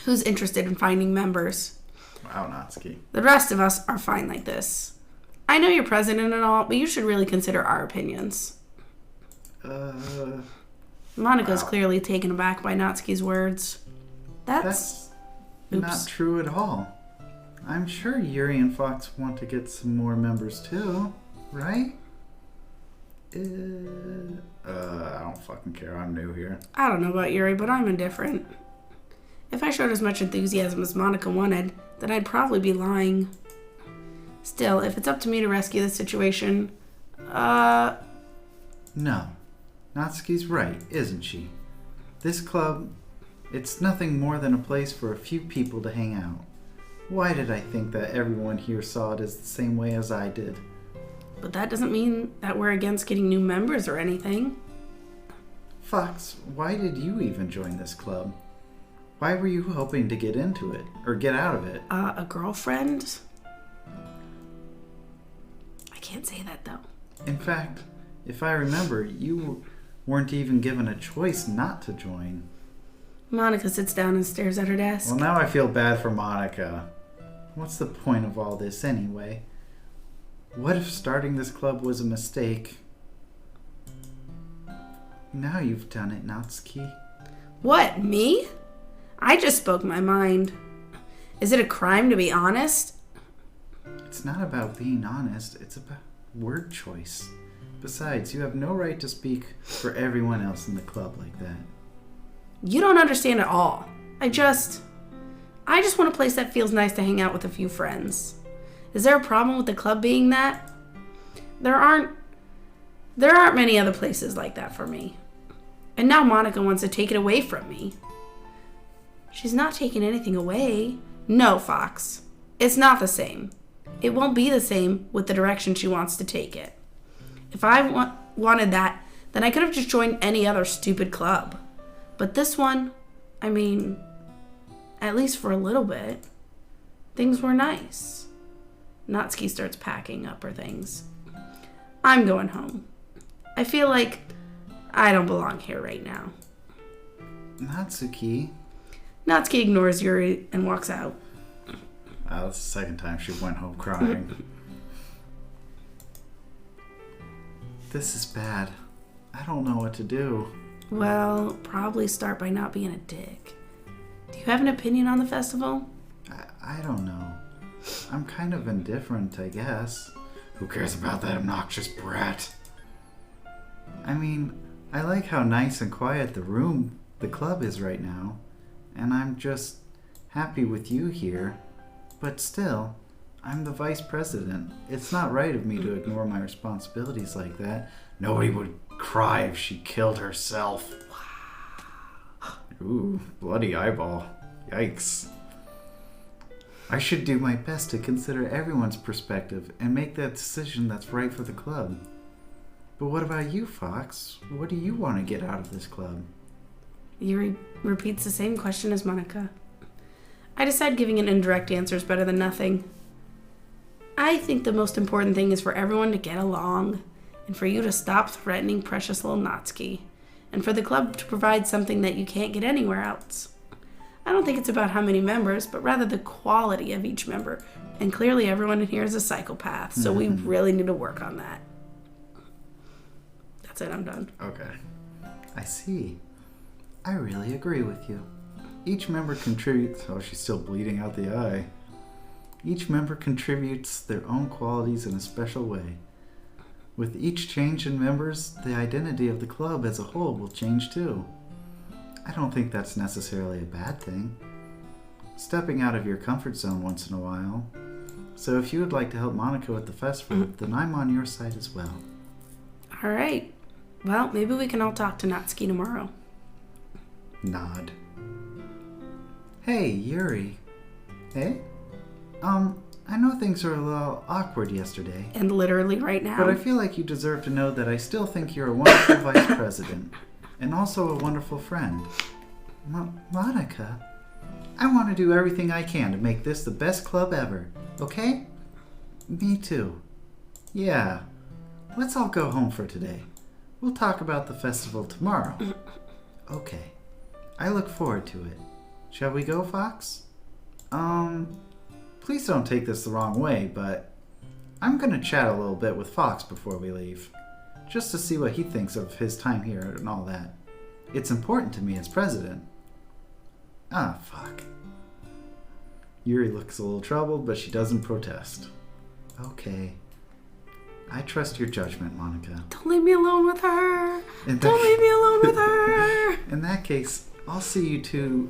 who's interested in finding members. Wow, Natsuki. The rest of us are fine like this. I know you're president and all, but you should really consider our opinions. Monica's clearly taken aback by Natsuki's words. That's not true at all. I'm sure Yuri and Fox want to get some more members too, right? I don't fucking care. I'm new here. I don't know about Yuri, but I'm indifferent. If I showed as much enthusiasm as Monica wanted, then I'd probably be lying. Still, if it's up to me to rescue this situation, No. Natsuki's right, isn't she? This club, it's nothing more than a place for a few people to hang out. Why did I think that everyone here saw it as the same way as I did? But that doesn't mean that we're against getting new members or anything. Fox, why did you even join this club? Why were you hoping to get into it, or get out of it? A girlfriend? I can't say that, though. In fact, if I remember, you weren't even given a choice not to join. Monica sits down and stares at her desk. Well, now I feel bad for Monica. What's the point of all this anyway? What if starting this club was a mistake? Now you've done it, Natsuki. What, me? I just spoke my mind. Is it a crime to be honest? It's not about being honest, it's about word choice. Besides, you have no right to speak for everyone else in the club like that. You don't understand at all. I just want a place that feels nice to hang out with a few friends. Is there a problem with the club being that? There aren't many other places like that for me. And now Monica wants to take it away from me. She's not taking anything away. No, Fox. It's not the same. It won't be the same with the direction she wants to take it. If I wanted that, then I could have just joined any other stupid club. But this one, I mean, at least for a little bit, things were nice. Natsuki starts packing up her things. I'm going home. I feel like I don't belong here right now. Natsuki? Natsuki ignores Yuri and walks out. That's the second time she went home crying. This is bad. I don't know what to do. Well, probably start by not being a dick. Do you have an opinion on the festival? I don't know. I'm kind of indifferent, I guess. Who cares about that obnoxious brat? I mean, I like how nice and quiet the club is right now. And I'm just happy with you here. But still, I'm the vice president. It's not right of me to ignore my responsibilities like that. Nobody would cry if she killed herself. Ooh, bloody eyeball. Yikes. I should do my best to consider everyone's perspective and make that decision that's right for the club. But what about you, Fox? What do you want to get out of this club? Yuri repeats the same question as Monica. I decide giving an indirect answer is better than nothing. I think the most important thing is for everyone to get along, and for you to stop threatening precious little Natsuki, and for the club to provide something that you can't get anywhere else. I don't think it's about how many members, but rather the quality of each member. And clearly everyone in here is a psychopath, so we really need to work on that. That's it, I'm done. Okay. I see. I really agree with you. Each member contributes... Oh, she's still bleeding out the eye. Each member contributes their own qualities in a special way. With each change in members, the identity of the club as a whole will change too. I don't think that's necessarily a bad thing. Stepping out of your comfort zone once in a while. So if you would like to help Monica with the festival, then I'm on your side as well. All right. Well, maybe we can all talk to Natsuki tomorrow. Nod. Hey, Yuri. Hey? I know things were a little awkward yesterday. And literally right now. But I feel like you deserve to know that I still think you're a wonderful vice president. And also a wonderful friend. Monica, I want to do everything I can to make this the best club ever. Okay? Me too. Yeah. Let's all go home for today. We'll talk about the festival tomorrow. Okay. I look forward to it. Shall we go, Fox? Please don't take this the wrong way, but I'm gonna chat a little bit with Fox before we leave. Just to see what he thinks of his time here and all that. It's important to me as president. Ah, fuck. Yuri looks a little troubled, but she doesn't protest. Okay. I trust your judgment, Monica. Don't leave me alone with her. Don't leave me alone with her. In that case, I'll see you two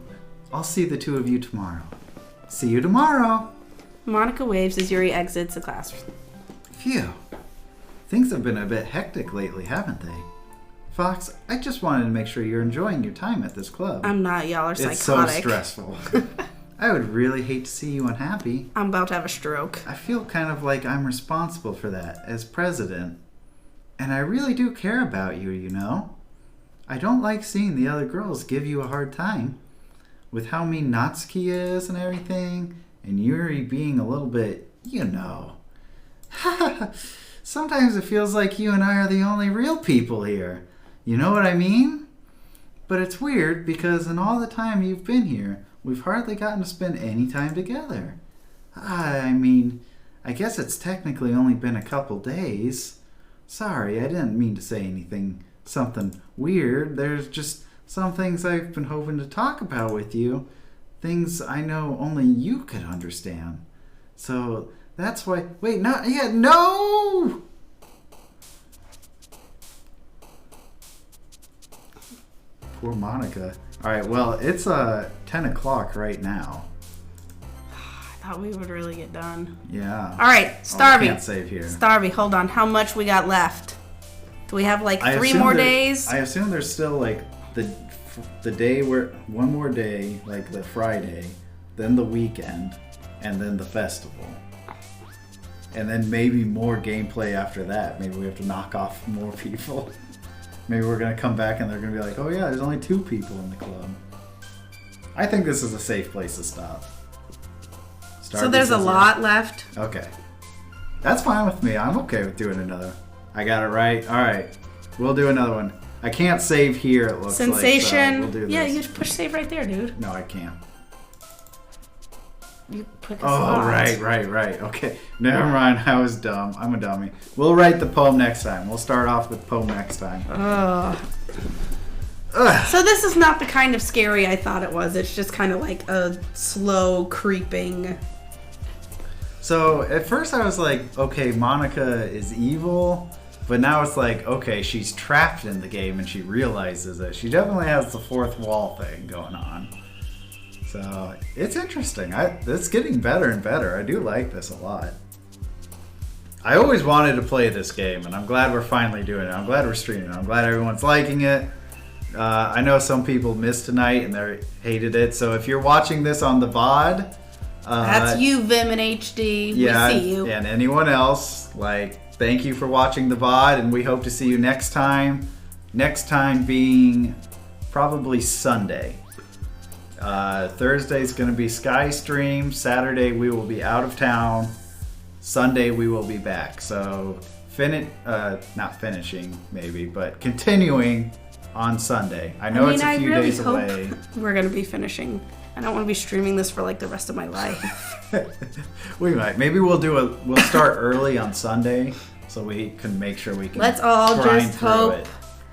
I'll see the two of you tomorrow. See you tomorrow. Monica waves as Yuri exits the classroom. Phew. Things have been a bit hectic lately, haven't they? Fox, I just wanted to make sure you're enjoying your time at this club. I'm not. Y'all are psychotic. It's so stressful. I would really hate to see you unhappy. I'm about to have a stroke. I feel kind of like I'm responsible for that as president. And I really do care about you, you know? I don't like seeing the other girls give you a hard time. With how mean Natsuki is and everything, and Yuri being a little bit, you know. Sometimes it feels like you and I are the only real people here. You know what I mean? But it's weird because in all the time you've been here, we've hardly gotten to spend any time together. I mean, I guess it's technically only been a couple days. Sorry, I didn't mean to say something weird. There's just some things I've been hoping to talk about with you. Things I know only you could understand. So that's why... Wait, not yet. No! Poor Monica. Alright, well, it's 10 o'clock right now. I thought we would really get done. Yeah. Alright, Starvey. I can't save here. Starvey, hold on. How much we got left? Do we have like I 3 assume more there- days? I assume there's still like the day where one more day, like the Friday, then the weekend, and then the festival. And then maybe more gameplay after that. Maybe we have to knock off more people. Maybe we're going to come back and they're going to be like, oh yeah, there's only 2 people in the club. I think this is a safe place to stop. So there's a lot left. Okay. That's fine with me. I'm okay with doing another. I got it right. All right. We'll do another one. I can't save here, it looks Sensation. like. So we'll do this. Yeah, you just push save right there, dude. No, I can't. You pick a Oh, slot. right. Okay. Never mind. I was dumb. I'm a dummy. We'll write the poem next time. We'll start off with poem next time. Ugh. So this is not the kind of scary I thought it was. It's just kind of like a slow creeping. So at first I was like, okay, Monica is evil. But now it's like, okay, she's trapped in the game and she realizes it. She definitely has the fourth wall thing going on. So it's interesting. It's getting better and better. I do like this a lot. I always wanted to play this game, and I'm glad we're finally doing it. I'm glad we're streaming it. I'm glad everyone's liking it. I know some people missed tonight and they hated it. So if you're watching this on the VOD, That's you, Vim and HD. yeah, we see you. and anyone else, like, thank you for watching the VOD, and we hope to see you next time. Next time being probably Sunday. Thursday's going to be Sky Stream. Saturday we will be out of town. Sunday we will be back. So not finishing maybe, but continuing on Sunday. I know it's a few days away. We're going to be finishing. I don't want to be streaming this for like the rest of my life. We might. Maybe we'll start early on Sunday so we can make sure we can Let's all grind just through hope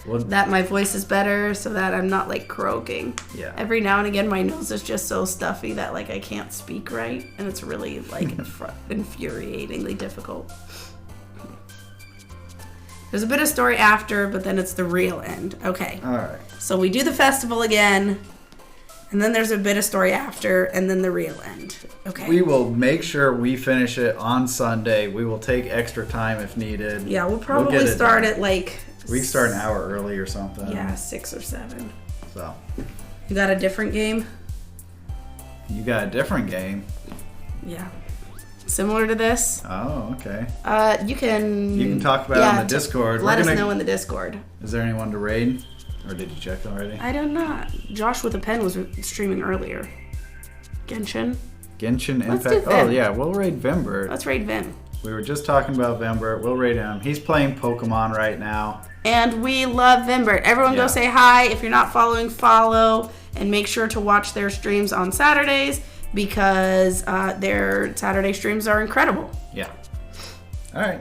it. that my voice is better so that I'm not like croaking. Yeah. Every now and again my nose is just so stuffy that like I can't speak right, and it's really like infuriatingly difficult. There's a bit of story after, but then it's the real end. Okay. All right. So we do the festival again, and then there's a bit of story after, and then the real end. Okay. We will make sure we finish it on Sunday. We will take extra time if needed. Yeah, we'll probably start at like... We can start an hour early or something. Yeah, 6 or 7. So. You got a different game? You got a different game? Yeah. Similar to this? Oh, okay. You can talk about it on the Discord. Let us know in the Discord. Is there anyone to raid? Or did you check already? I don't know. Josh with a pen was streaming earlier. Genshin? Genshin Let's Impact. do Vim. Oh, yeah, we'll raid Vembert. Let's raid Vim. We were just talking about Vembert. We'll raid him. He's playing Pokemon right now. And we love Vimbert. Everyone go say hi. If you're not following, follow. And make sure to watch their streams on Saturdays because their Saturday streams are incredible. Yeah. All right.